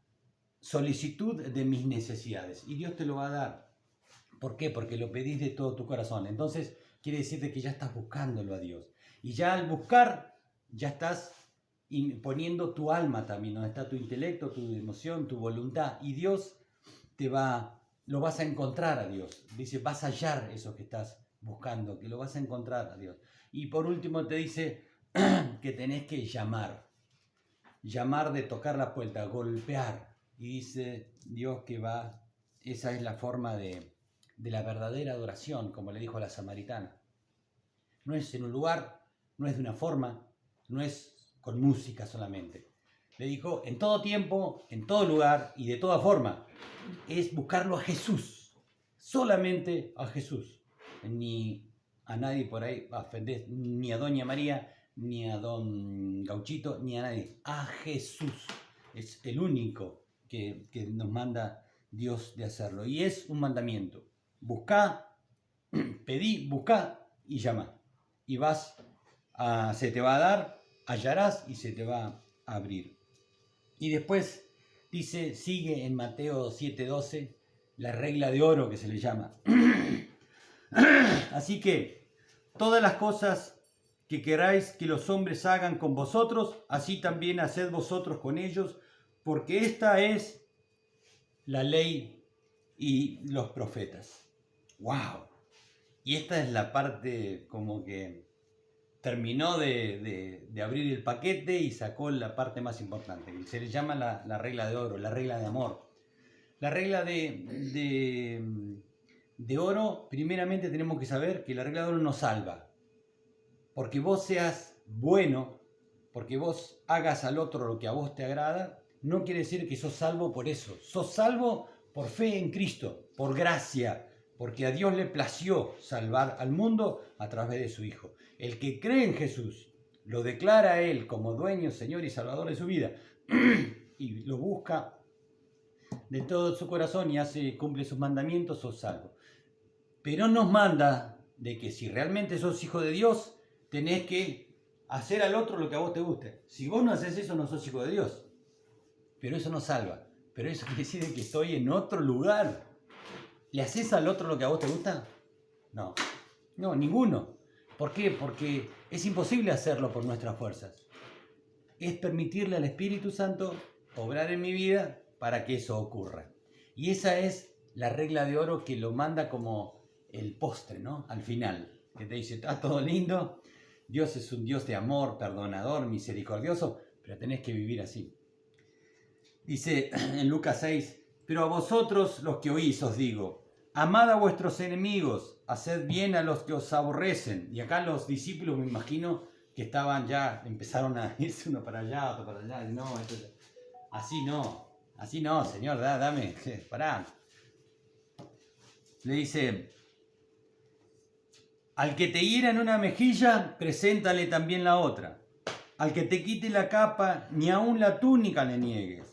S2: solicitud de mis necesidades. Y Dios te lo va a dar. ¿Por qué? Porque lo pedís de todo tu corazón. Entonces quiere decirte que ya estás buscándolo a Dios. Y ya al buscar, ya estás poniendo tu alma también, donde está tu intelecto, tu emoción, tu voluntad. Y Dios lo vas a encontrar a Dios. Dice, vas a hallar eso que estás buscando, que lo vas a encontrar a Dios. Y por último te dice que tenés que llamar. Llamar de tocar la puerta, golpear. Y dice Dios que esa es la forma de la verdadera adoración, como le dijo a la samaritana. No es en un lugar, no es de una forma, no es con música solamente. Le dijo, en todo tiempo, en todo lugar y de toda forma, es buscarlo a Jesús, solamente a Jesús. Ni a nadie por ahí ofender, ni a Doña María, ni a Don Gauchito, ni a nadie. A Jesús. Es el único que nos manda Dios de hacerlo. Y es un mandamiento. Buscá, pedí, buscá y llama. Y se te va a dar, hallarás y se te va a abrir. Y después dice, sigue en Mateo 7:12, la regla de oro que se le llama. Así que todas las cosas que queráis que los hombres hagan con vosotros, así también haced vosotros con ellos, porque esta es la ley y los profetas. ¡Wow! Y esta es la parte como que terminó de abrir el paquete y sacó la parte más importante. Se le llama la regla de oro, la regla de amor. La regla de oro, primeramente tenemos que saber que la regla de oro nos salva. Porque vos seas bueno, porque vos hagas al otro lo que a vos te agrada, no quiere decir que sos salvo por eso. Sos salvo por fe en Cristo, por gracia, porque a Dios le plació salvar al mundo a través de su Hijo. El que cree en Jesús, lo declara a Él como dueño, Señor y Salvador de su vida, y lo busca de todo su corazón y cumple sus mandamientos, sos salvo. Pero nos manda de que si realmente sos hijo de Dios, tenés que hacer al otro lo que a vos te guste. Si vos no haces eso, no sos hijo de Dios. Pero eso no salva. Pero eso quiere decir que estoy en otro lugar. ¿Le haces al otro lo que a vos te gusta? No. No, ninguno. ¿Por qué? Porque es imposible hacerlo por nuestras fuerzas. Es permitirle al Espíritu Santo obrar en mi vida para que eso ocurra. Y esa es la regla de oro que lo manda como el postre, ¿no? Al final. Que te dice, está todo lindo. Dios es un Dios de amor, perdonador, misericordioso, pero tenés que vivir así. Dice en Lucas 6, pero a vosotros los que oís os digo, amad a vuestros enemigos, haced bien a los que os aborrecen. Y acá los discípulos, me imagino, que estaban ya, empezaron a irse uno para allá, otro para allá. Y no, así no, Señor, dame, pará. Le dice, al que te hiera en una mejilla, preséntale también la otra. Al que te quite la capa, ni aun la túnica le niegues.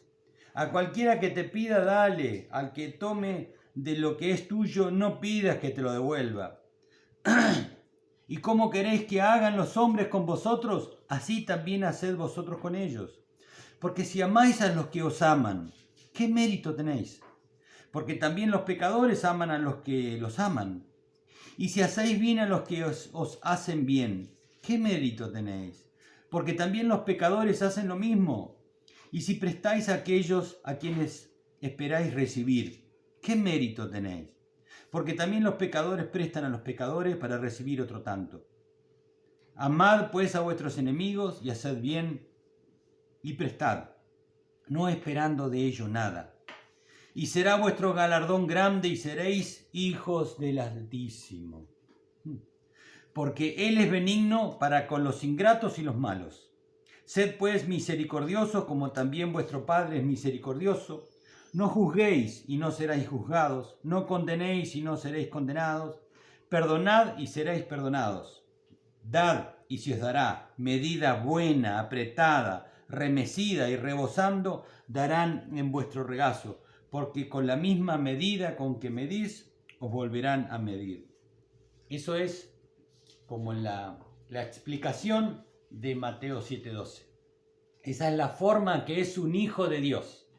S2: A cualquiera que te pida, dale. Al que tome de lo que es tuyo, no pidas que te lo devuelva. ¿Y cómo queréis que hagan los hombres con vosotros? Así también haced vosotros con ellos. Porque si amáis a los que os aman, ¿qué mérito tenéis? Porque también los pecadores aman a los que los aman. Y si hacéis bien a los que os hacen bien, ¿qué mérito tenéis? Porque también los pecadores hacen lo mismo. Y si prestáis a aquellos a quienes esperáis recibir, ¿qué mérito tenéis? Porque también los pecadores prestan a los pecadores para recibir otro tanto. Amad pues a vuestros enemigos y haced bien y prestad. no esperando de ello nada. Y será vuestro galardón grande y seréis hijos del Altísimo. Porque Él es benigno para con los ingratos y los malos. Sed pues misericordiosos como también vuestro Padre es misericordioso. No juzguéis y no seréis juzgados. No condenéis y no seréis condenados. Perdonad y seréis perdonados. Dad y se os dará. Medida buena, apretada, remecida y rebosando, darán en vuestro regazo. Porque con la misma medida con que medís, os volverán a medir. Eso es como la explicación de Mateo 7:12. Esa es la forma que es un hijo de Dios.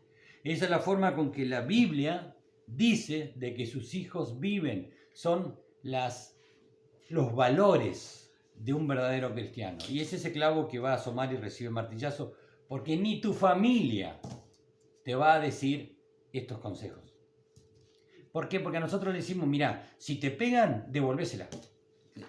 S2: Esa es la forma con que la Biblia dice de que sus hijos viven. Son los valores de un verdadero cristiano. Y es ese clavo que va a asomar y recibe martillazo, porque ni tu familia te va a decir estos consejos. ¿Por qué? Porque a nosotros le decimos, mira, si te pegan, devolvésela.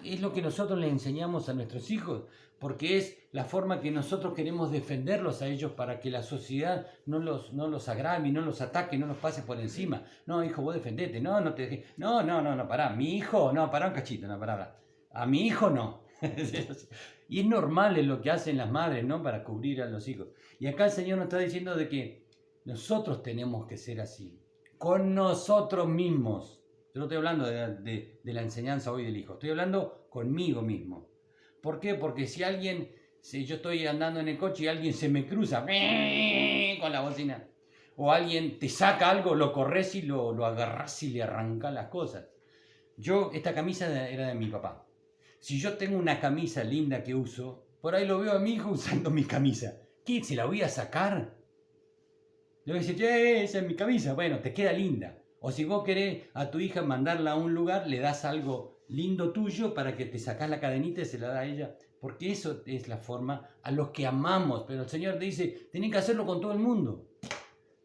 S2: Es lo que nosotros le enseñamos a nuestros hijos, porque es la forma que nosotros queremos defenderlos a ellos para que la sociedad no los agrave, no los ataque, no los pase por encima. No, hijo, vos defendete, no te dejes. No, pará, mi hijo, no, pará un cachito, no, pará. A mi hijo no. Y es normal en lo que hacen las madres, ¿no? Para cubrir a los hijos. Y acá el Señor nos está diciendo de que nosotros tenemos que ser así, con nosotros mismos. Yo no estoy hablando de la enseñanza hoy del hijo, estoy hablando conmigo mismo. ¿Por qué? Porque si yo estoy andando en el coche y alguien se me cruza con la bocina, o alguien te saca algo, lo corres y lo agarras y le arrancas las cosas. Esta camisa era de mi papá. Si yo tengo una camisa linda que uso, por ahí lo veo a mi hijo usando mi camisa. ¿Qué? ¿Se la voy a sacar? Le voy a decir, esa es mi camisa. Bueno, te queda linda. O si vos querés a tu hija mandarla a un lugar, le das algo lindo tuyo para que te sacás la cadenita y se la da a ella. Porque eso es la forma a los que amamos. Pero el Señor te dice, tenés que hacerlo con todo el mundo.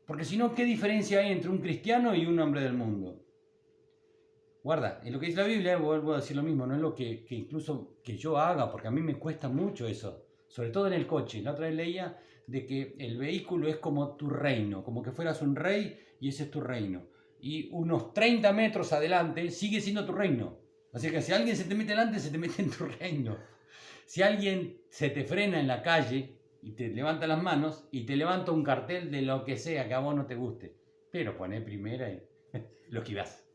S2: Porque si no, ¿qué diferencia hay entre un cristiano y un hombre del mundo? Guarda, en lo que dice la Biblia, vuelvo a decir lo mismo, no es lo que incluso que yo haga, porque a mí me cuesta mucho eso. Sobre todo en el coche. La otra vez leía de que el vehículo es como tu reino, como que fueras un rey y ese es tu reino. Y unos 30 metros adelante sigue siendo tu reino. Así que si alguien se te mete delante, se te mete en tu reino. Si alguien se te frena en la calle y te levanta las manos y te levanta un cartel de lo que sea que a vos no te guste, pero poné primera y lo esquivás.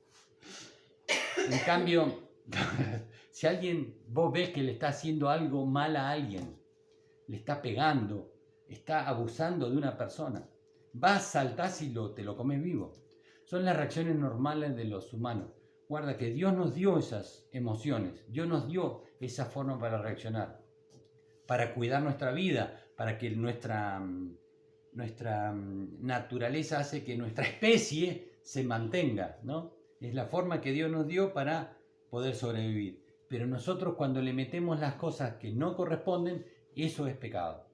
S2: En cambio, si vos ves que le está haciendo algo mal a alguien, le está pegando, está abusando de una persona, vas, saltás y te lo comes vivo. Son las reacciones normales de los humanos. Guarda que Dios nos dio esas emociones, Dios nos dio esa forma para reaccionar, para cuidar nuestra vida, para que nuestra naturaleza hace que nuestra especie se mantenga, ¿no? Es la forma que Dios nos dio para poder sobrevivir. Pero nosotros cuando le metemos las cosas que no corresponden, eso es pecado.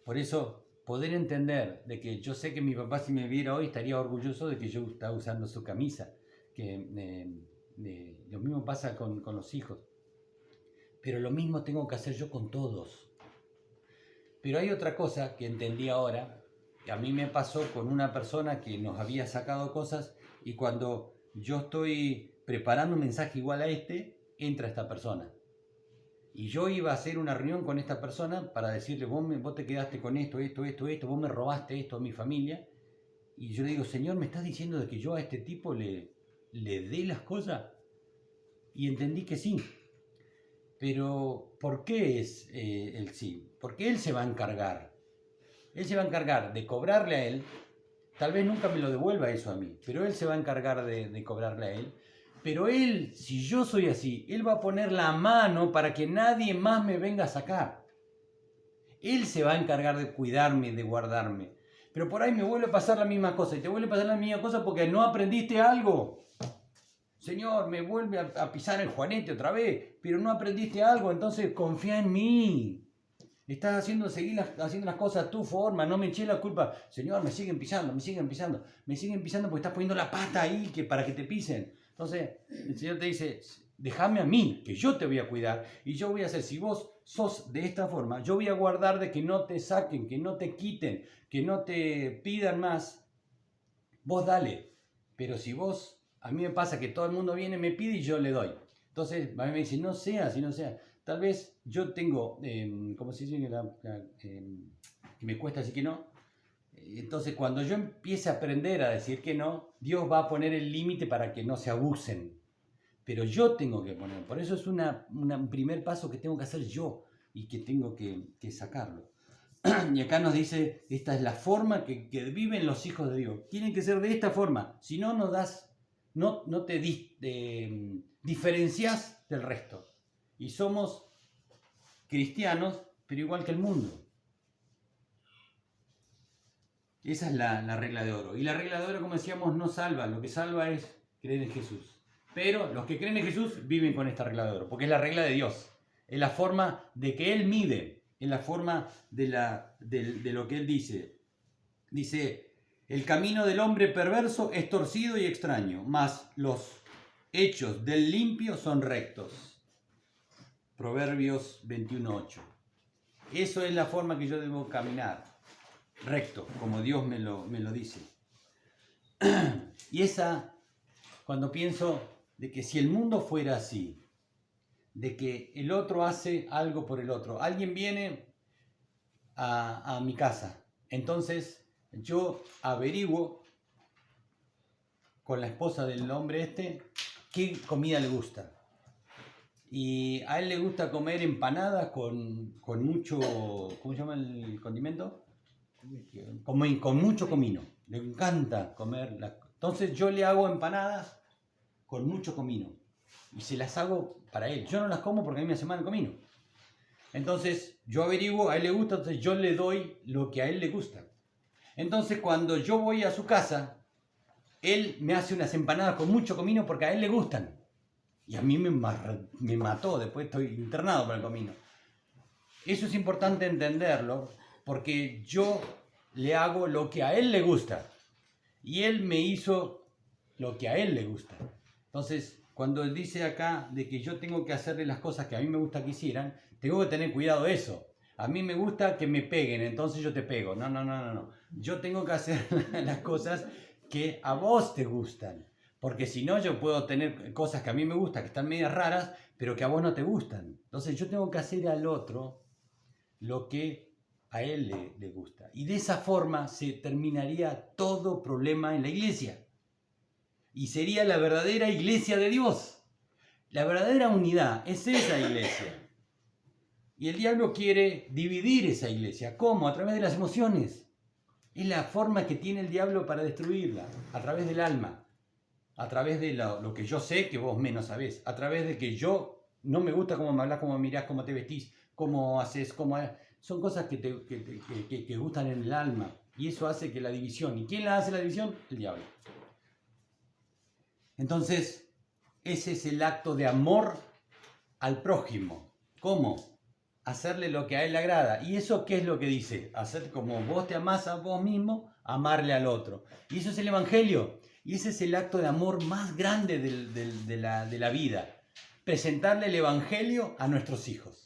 S2: Por eso, poder entender de que yo sé que mi papá si me viera hoy estaría orgulloso de que yo estaba usando su camisa. Lo mismo pasa con los hijos. Pero lo mismo tengo que hacer yo con todos. Pero hay otra cosa que entendí ahora, que a mí me pasó con una persona que nos había sacado cosas y cuando yo estoy preparando un mensaje igual a entra esta persona. Y yo iba a hacer una reunión con esta persona para decirle, vos te quedaste con esto, vos me robaste esto a mi familia. Y yo le digo, Señor, ¿me estás diciendo de que yo a este tipo le dé las cosas? Y entendí que sí. Pero, ¿por qué es el sí? Porque Él se va a encargar. Él se va a encargar de cobrarle a Él. Tal vez nunca me lo devuelva eso a mí, pero Él se va a encargar de cobrarle a Él. Pero Él, si yo soy así, Él va a poner la mano para que nadie más me venga a sacar. Él se va a encargar de cuidarme, de guardarme. Pero por ahí me vuelve a pasar la misma cosa. Y te vuelve a pasar la misma cosa porque no aprendiste algo. Señor, me vuelve a pisar el juanete otra vez, pero no aprendiste algo, entonces confía en mí. Estás haciendo las cosas a tu forma, no me eches la culpa. Señor, me siguen pisando porque estás poniendo la pata ahí para que te pisen. Entonces, el Señor te dice, Déjame a mí, que yo te voy a cuidar y yo voy a hacer, si vos sos de esta forma, yo voy a guardar de que no te saquen, que no te quiten, que no te pidan más, vos dale. Pero si vos, a mí me pasa que todo el mundo viene, me pide y yo le doy. Entonces, a mí me dice, no sea, si no sea. Tal vez yo tengo, ¿cómo se dice? Que me cuesta decir que no. Entonces, cuando yo empiece a aprender a decir que no, Dios va a poner el límite para que no se abusen. Pero yo tengo que poner, por eso es un primer paso que tengo que hacer yo y que tengo que sacarlo. Y acá nos dice, esta es la forma que viven los hijos de Dios. Tienen que ser de esta forma, si no, no te diferencias del resto. Y somos cristianos, pero igual que el mundo. Esa es la regla de oro. Y la regla de oro, como decíamos, no salva. Lo que salva es creer en Jesús. Pero los que creen en Jesús viven con esta regla de oro, porque es la regla de Dios. Es la forma de que Él mide, es la forma de lo que Él dice. Dice, el camino del hombre perverso es torcido y extraño, mas los hechos del limpio son rectos. Proverbios 21:8. Eso es la forma que yo debo caminar, recto, como Dios me lo dice. Y esa, cuando pienso de que si el mundo fuera así, de que el otro hace algo por el otro, alguien viene a mi casa, entonces yo averiguo con la esposa del hombre qué comida le gusta. Y a él le gusta comer empanadas con mucho, ¿cómo se llama el condimento? Con mucho comino. Le encanta comer. Entonces yo le hago empanadas con mucho comino. Y se las hago para él. Yo no las como porque a mí me hace mal el comino. Entonces yo averiguo, a él le gusta, entonces yo le doy lo que a él le gusta. Entonces cuando yo voy a su casa, él me hace unas empanadas con mucho comino porque a él le gustan. Y a mí me mató, después estoy internado por el comino. Eso es importante entenderlo porque yo le hago lo que a él le gusta. Y él me hizo lo que a él le gusta. Entonces, cuando él dice acá de que yo tengo que hacerle las cosas que a mí me gusta que hicieran, tengo que tener cuidado de eso. A mí me gusta que me peguen, entonces yo te pego. No. Yo tengo que hacer las cosas que a vos te gustan. Porque si no, yo puedo tener cosas que a mí me gustan, que están medias raras, pero que a vos no te gustan. Entonces yo tengo que hacer al otro lo que a él le gusta. Y de esa forma se terminaría todo problema en la iglesia. Y sería la verdadera iglesia de Dios. La verdadera unidad es esa iglesia. Y el diablo quiere dividir esa iglesia. ¿Cómo? A través de las emociones. Es la forma que tiene el diablo para destruirla. A través del alma. A través de lo que yo sé que vos menos sabés. A través de que yo no me gusta cómo me hablas, cómo mirás, cómo te vestís, cómo haces, cómo... Son cosas que gustan en el alma. Y eso hace que la división. ¿Y quién la hace la división? El diablo. Entonces, ese es el acto de amor al prójimo. ¿Cómo? Hacerle lo que a él le agrada. ¿Y eso qué es lo que dice? Hacer como vos te amás a vos mismo, amarle al otro. Y eso es el Evangelio. Y ese es el acto de amor más grande de la vida. Presentarle el Evangelio a nuestros hijos.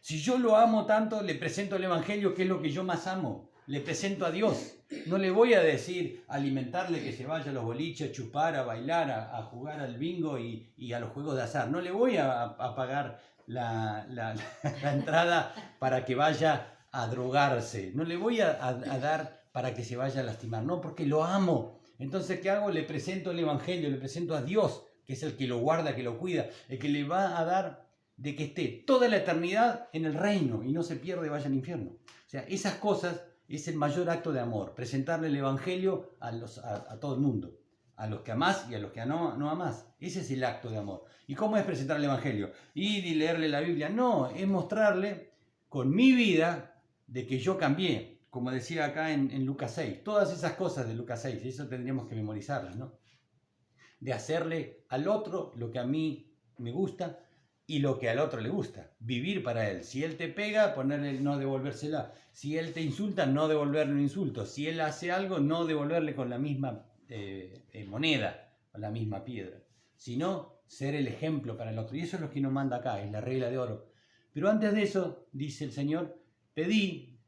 S2: Si yo lo amo tanto, le presento el Evangelio, que es lo que yo más amo. Le presento a Dios. No le voy a decir, alimentarle que se vaya a los boliches, a chupar, a bailar, a jugar al bingo y a los juegos de azar. No le voy a pagar la entrada para que vaya a drogarse. No le voy a dar para que se vaya a lastimar. No, porque lo amo. Entonces, ¿qué hago? Le presento el Evangelio, le presento a Dios, que es el que lo guarda, que lo cuida, el que le va a dar de que esté toda la eternidad en el reino y no se pierde y vaya al infierno. O sea, esas cosas es el mayor acto de amor, presentarle el Evangelio a todo el mundo, a los que amás y a los que no amás. Ese es el acto de amor. ¿Y cómo es presentar el Evangelio? Ir y leerle la Biblia. No, es mostrarle con mi vida de que yo cambié. Como decía acá en Lucas 6, todas esas cosas de Lucas 6, eso tendríamos que memorizarlas, ¿no? De hacerle al otro lo que a mí me gusta y lo que al otro le gusta, vivir para él. Si él te pega, ponerle no devolvérsela. Si él te insulta, no devolverle un insulto. Si él hace algo, no devolverle con la misma moneda, con la misma piedra. Sino ser el ejemplo para el otro. Y eso es lo que nos manda acá, es la regla de oro. Pero antes de eso, dice el Señor, pedí,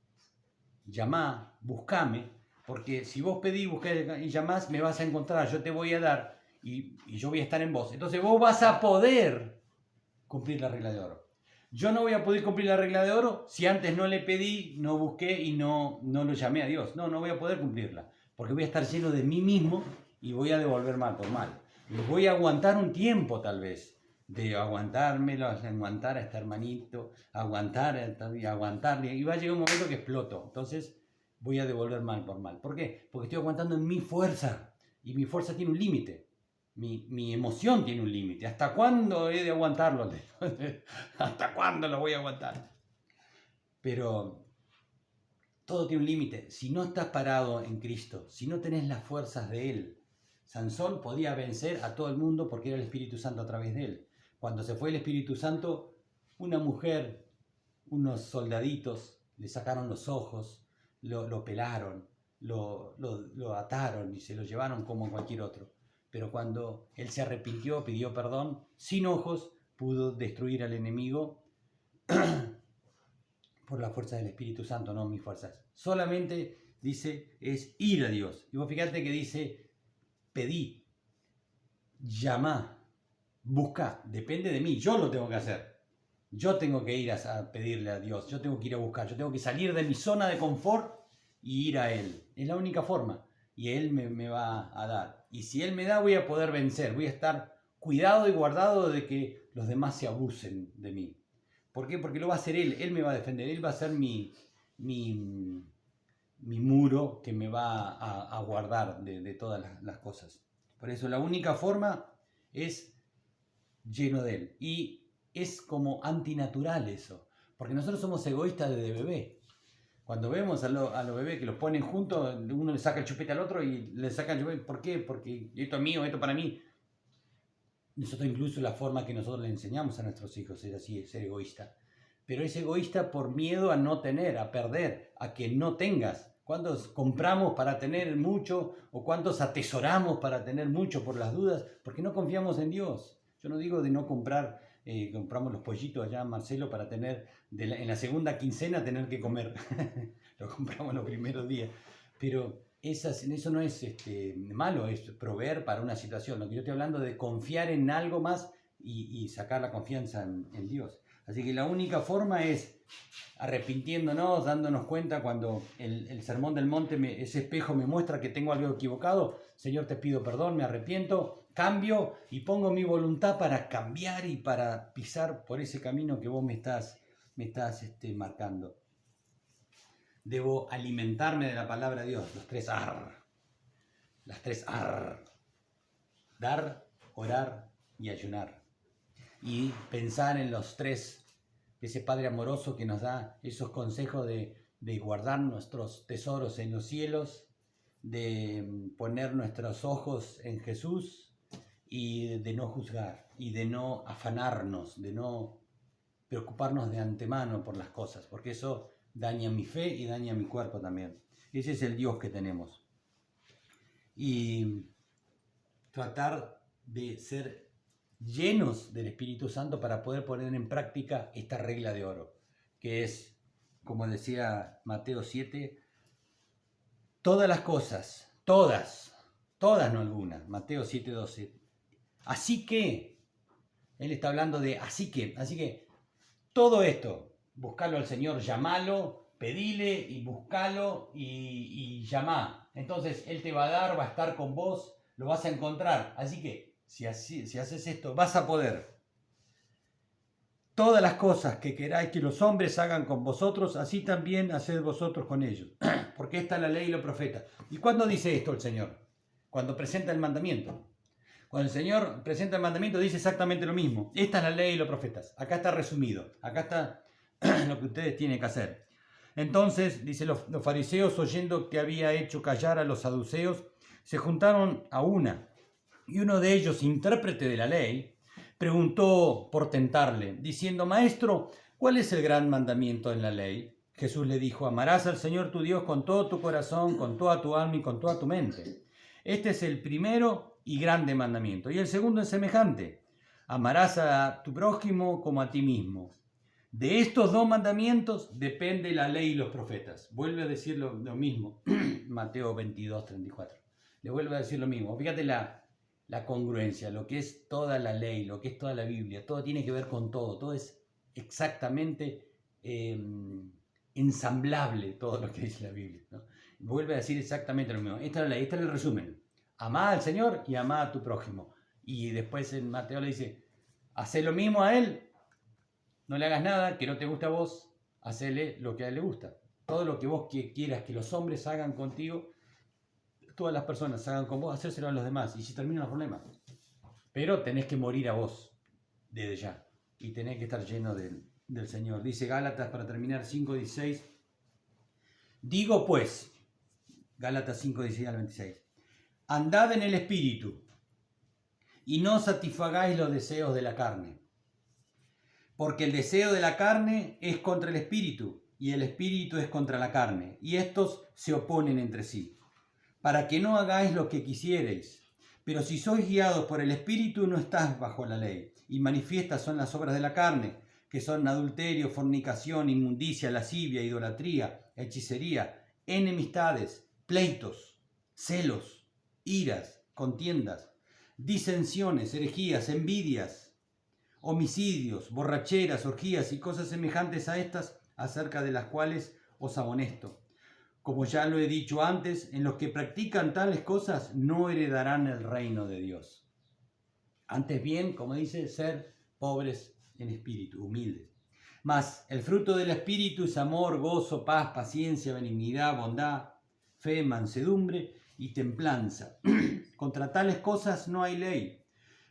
S2: llamá, buscame, porque si vos pedís, buscás y llamás, me vas a encontrar, yo te voy a dar y yo voy a estar en vos. Entonces vos vas a poder cumplir la regla de oro. Yo no voy a poder cumplir la regla de oro si antes no le pedí, no busqué y no lo llamé a Dios. No voy a poder cumplirla, porque voy a estar lleno de mí mismo y voy a devolver mal por mal. Y voy a aguantar un tiempo tal vez, de aguantármelo, aguantar a este hermanito, aguantarle, y va a llegar un momento que exploto. Entonces voy a devolver mal por mal. ¿Por qué? Porque estoy aguantando en mi fuerza, y mi fuerza tiene un límite. Mi emoción tiene un límite. ¿Hasta cuándo he de aguantarlo? ¿Hasta cuándo lo voy a aguantar? Pero todo tiene un límite. Si no estás parado en Cristo, si no tenés las fuerzas de Él, Sansón podía vencer a todo el mundo porque era el Espíritu Santo a través de él. Cuando se fue el Espíritu Santo, una mujer, unos soldaditos, le sacaron los ojos, lo pelaron, lo ataron y se lo llevaron como cualquier otro. Pero cuando él se arrepintió, pidió perdón, sin ojos, pudo destruir al enemigo por la fuerza del Espíritu Santo, no mis fuerzas. Solamente, dice, es ir a Dios. Y vos fíjate que dice, pedí, llamá, busca, depende de mí, yo lo tengo que hacer. Yo tengo que ir a pedirle a Dios, yo tengo que ir a buscar, yo tengo que salir de mi zona de confort y ir a Él. Es la única forma. Y Él me va a dar. Y si Él me da, voy a poder vencer. Voy a estar cuidado y guardado de que los demás se abusen de mí. ¿Por qué? Porque lo va a hacer Él. Él me va a defender. Él va a ser mi muro que me va a guardar de todas las cosas. Por eso la única forma es lleno de Él. Y es como antinatural eso. Porque nosotros somos egoístas desde bebé. Cuando vemos a los bebés que los ponen juntos, uno le saca el chupete al otro y le saca el chupete. ¿Por qué? Porque esto es mío, esto para mí. Nosotros incluso la forma que nosotros le enseñamos a nuestros hijos es así, es ser egoísta. Pero es egoísta por miedo a no tener, a perder, a que no tengas. ¿Cuántos compramos para tener mucho o cuántos atesoramos para tener mucho por las dudas? Porque no confiamos en Dios. Yo no digo de no comprar, compramos los pollitos allá, Marcelo, para tener, en la segunda quincena tener que comer. Lo compramos los primeros días. Pero eso no es malo, es proveer para una situación. Lo que yo estoy hablando de confiar en algo más y sacar la confianza en Dios. Así que la única forma es arrepintiéndonos, dándonos cuenta cuando el sermón del monte, ese espejo me muestra que tengo algo equivocado. Señor, te pido perdón, me arrepiento, cambio y pongo mi voluntad para cambiar y para pisar por ese camino que vos me estás marcando. Debo alimentarme de la palabra de Dios, los tres ar. Las tres ar. Dar, orar y ayunar. Y pensar en los tres, ese Padre amoroso que nos da esos consejos de guardar nuestros tesoros en los cielos, de poner nuestros ojos en Jesús y de no juzgar y de no afanarnos, de no preocuparnos de antemano por las cosas, porque eso daña mi fe y daña mi cuerpo también. Ese es el Dios que tenemos. Y tratar de ser llenos del Espíritu Santo para poder poner en práctica esta regla de oro, que es, como decía Mateo 7, todas las cosas, todas no algunas, Mateo 7:12. Así que, él está hablando de así que, todo esto, buscalo al Señor, llamalo, pedile y buscalo y llamá. Entonces Él te va a dar, va a estar con vos, lo vas a encontrar. Así que, si haces esto, vas a poder. Todas las cosas que queráis que los hombres hagan con vosotros, así también haced vosotros con ellos. Porque esta es la ley y los profetas. ¿Y cuándo dice esto el Señor? Cuando presenta el mandamiento. Cuando el Señor presenta el mandamiento dice exactamente lo mismo. Esta es la ley y los profetas. Acá está resumido. Acá está lo que ustedes tienen que hacer. Entonces, dice, los fariseos, oyendo que había hecho callar a los saduceos, se juntaron a una. Y uno de ellos, intérprete de la ley, preguntó por tentarle, diciendo, Maestro, ¿cuál es el gran mandamiento en la ley? Jesús le dijo, amarás al Señor tu Dios con todo tu corazón, con toda tu alma y con toda tu mente. Este es el primero y grande mandamiento. Y el segundo es semejante. Amarás a tu prójimo como a ti mismo. De estos dos mandamientos depende la ley y los profetas. Vuelve a decir lo mismo, Mateo 22, 34. Le vuelve a decir lo mismo. Fíjate la congruencia, lo que es toda la ley, lo que es toda la Biblia. Todo tiene que ver con todo. Todo es exactamente ensamblable, todo lo que dice la Biblia, ¿no? Vuelve a decir exactamente lo mismo. Esta es la ley, este es el resumen. Amá al Señor y amá a tu prójimo. Y después en Mateo le dice, hacé lo mismo a él, no le hagas nada que no te guste a vos, hacele lo que a él le gusta. Todo lo que vos quieras que los hombres hagan contigo, todas las personas hagan con vos, hacérselo a los demás. Y si termina el problema. Pero tenés que morir a vos desde ya. Y tenés que estar lleno del Señor. Dice Gálatas, para terminar, 5:16. Digo pues, Gálatas 5:16 al 26. Andad en el Espíritu y no satisfagáis los deseos de la carne. Porque el deseo de la carne es contra el Espíritu y el Espíritu es contra la carne. Y estos se oponen entre sí, para que no hagáis lo que quisierais. Pero si sois guiados por el Espíritu, no estáis bajo la ley. Y manifiestas son las obras de la carne, que son adulterio, fornicación, inmundicia, lascivia, idolatría, hechicería, enemistades, pleitos, celos, iras, contiendas, disensiones, herejías, envidias, homicidios, borracheras, orgías y cosas semejantes a estas, acerca de las cuales os amonesto. Como ya lo he dicho antes, en los que practican tales cosas no heredarán el reino de Dios. Antes bien, como dice, ser pobres en espíritu, humildes. Mas el fruto del Espíritu es amor, gozo, paz, paciencia, benignidad, bondad, fe, mansedumbre y templanza. Contra tales cosas no hay ley.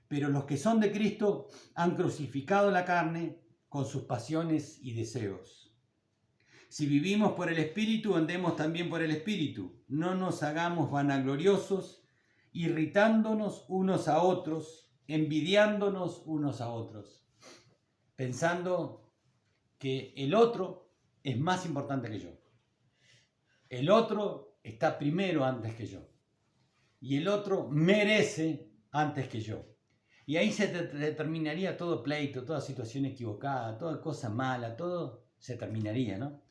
S2: Pero los que son de Cristo han crucificado la carne con sus pasiones y deseos. Si vivimos por el Espíritu, andemos también por el Espíritu. No nos hagamos vanagloriosos, irritándonos unos a otros, envidiándonos unos a otros, pensando que el otro es más importante que yo. El otro está primero antes que yo. Y el otro merece antes que yo. Y ahí se terminaría todo pleito, toda situación equivocada, toda cosa mala, todo se terminaría, ¿no?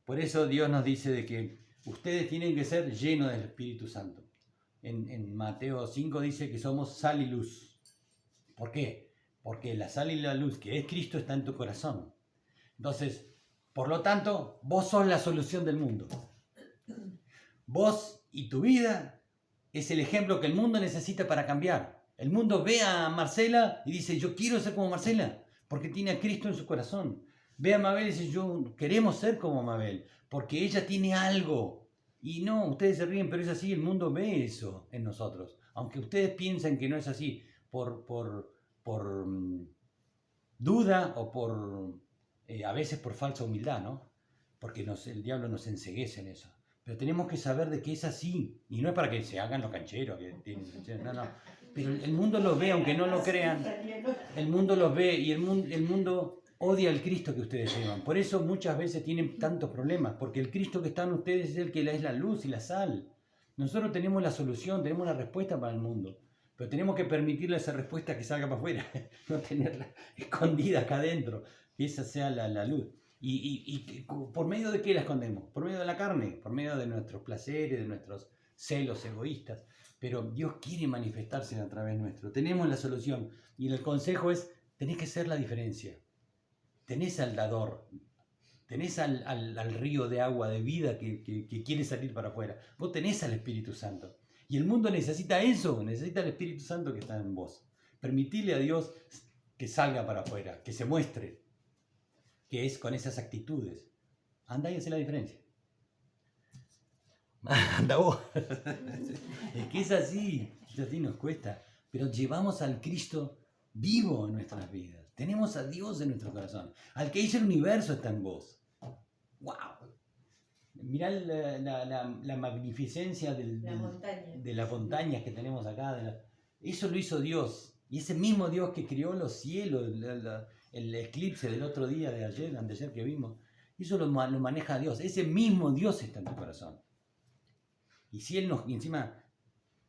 S2: Por eso Dios nos dice de que ustedes tienen que ser llenos del Espíritu Santo. En Mateo 5 dice que somos sal y luz. ¿Por qué? Porque la sal y la luz, que es Cristo, está en tu corazón. Entonces, por lo tanto, vos sos la solución del mundo. Vos y tu vida es el ejemplo que el mundo necesita para cambiar. El mundo ve a Marcela y dice, yo quiero ser como Marcela, porque tiene a Cristo en su corazón. Ve a Mabel y dice, yo queremos ser como Mabel, porque ella tiene algo. Y no, ustedes se ríen, pero es así, el mundo ve eso en nosotros. Aunque ustedes piensen que no es así, por duda o a veces por falsa humildad, ¿no? Porque el diablo nos enceguece en eso. Pero tenemos que saber de que es así. Y no es para que se hagan los cancheros. No. Pero el mundo los ve, aunque no lo crean. El mundo los ve y el mundo odia al Cristo que ustedes llevan. Por eso muchas veces tienen tantos problemas. Porque el Cristo que está en ustedes es el que es la luz y la sal. Nosotros tenemos la solución, tenemos la respuesta para el mundo. Pero tenemos que permitirle esa respuesta que salga para afuera. No tenerla escondida acá adentro. Que esa sea la luz. ¿Y por medio de qué la escondemos? Por medio de la carne, por medio de nuestros placeres, de nuestros celos egoístas. Pero Dios quiere manifestarse a través nuestro. Tenemos la solución. Y el consejo es, tenés que ser la diferencia. Tenés al dador. Tenés al río de agua de vida que quiere salir para afuera. Vos tenés al Espíritu Santo. Y el mundo necesita eso. Necesita el Espíritu Santo que está en vos. Permitirle a Dios que salga para afuera, que se muestre. Que es con esas actitudes. Anda y hace la diferencia. Anda vos. Es que es así nos cuesta. Pero llevamos al Cristo vivo en nuestras vidas. Tenemos a Dios en nuestro corazón. Al que hizo el universo está en vos. ¡Wow! Mirá la magnificencia de las montañas que tenemos acá. Eso lo hizo Dios. Y ese mismo Dios que creó los cielos, el eclipse del otro día, de ayer, anteayer que vimos, eso lo maneja Dios. Ese mismo Dios está en tu corazón. Y si Él y encima,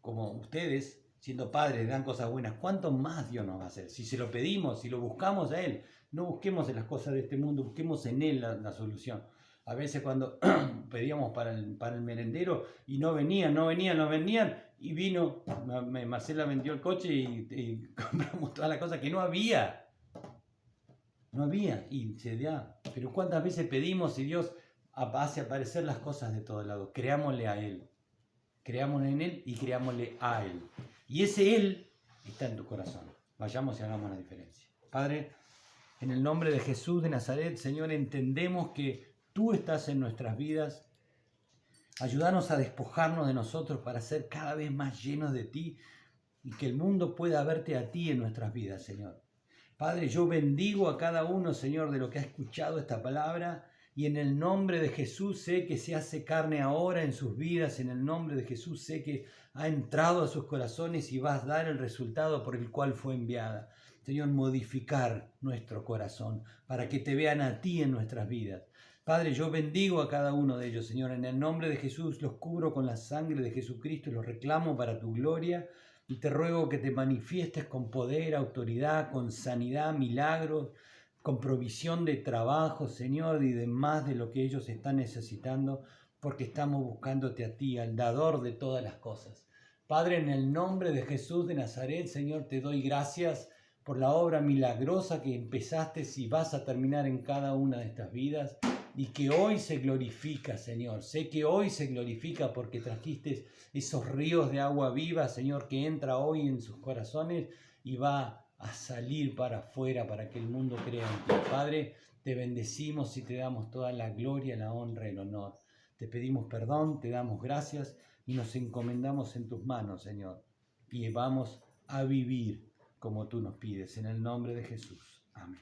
S2: como ustedes, siendo padres, dan cosas buenas, ¿cuánto más Dios nos va a hacer? Si se lo pedimos, si lo buscamos a Él, no busquemos en las cosas de este mundo, busquemos en Él la solución. A veces cuando pedíamos para el merendero y no venían, y vino, Marcela vendió el coche y compramos todas las cosas que no había. No había, y se da. Pero ¿cuántas veces pedimos y Dios hace aparecer las cosas de todos lados? Creámosle a Él. Creámosle en Él y creámosle a Él. Y ese Él está en tu corazón. Vayamos y hagamos la diferencia. Padre, en el nombre de Jesús de Nazaret, Señor, entendemos que Tú estás en nuestras vidas. Ayúdanos a despojarnos de nosotros para ser cada vez más llenos de Ti y que el mundo pueda verte a Ti en nuestras vidas, Señor. Padre, yo bendigo a cada uno, Señor, de lo que ha escuchado esta palabra y en el nombre de Jesús sé que se hace carne ahora en sus vidas. En el nombre de Jesús sé que ha entrado a sus corazones y vas a dar el resultado por el cual fue enviada. Señor, modificar nuestro corazón para que te vean a Ti en nuestras vidas. Padre, yo bendigo a cada uno de ellos, Señor. En el nombre de Jesús los cubro con la sangre de Jesucristo y los reclamo para Tu gloria. Y te ruego que te manifiestes con poder, autoridad, con sanidad, milagros, con provisión de trabajo, Señor, y de más de lo que ellos están necesitando, porque estamos buscándote a Ti, al dador de todas las cosas. Padre, en el nombre de Jesús de Nazaret, Señor, te doy gracias por la obra milagrosa que empezaste y vas a terminar en cada una de estas vidas. Y que hoy se glorifica, Señor. Sé que hoy se glorifica porque trajiste esos ríos de agua viva, Señor, que entra hoy en sus corazones y va a salir para afuera para que el mundo crea en Ti. Padre, te bendecimos y te damos toda la gloria, la honra y el honor. Te pedimos perdón, te damos gracias y nos encomendamos en Tus manos, Señor. Y vamos a vivir como Tú nos pides. En el nombre de Jesús. Amén.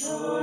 S1: So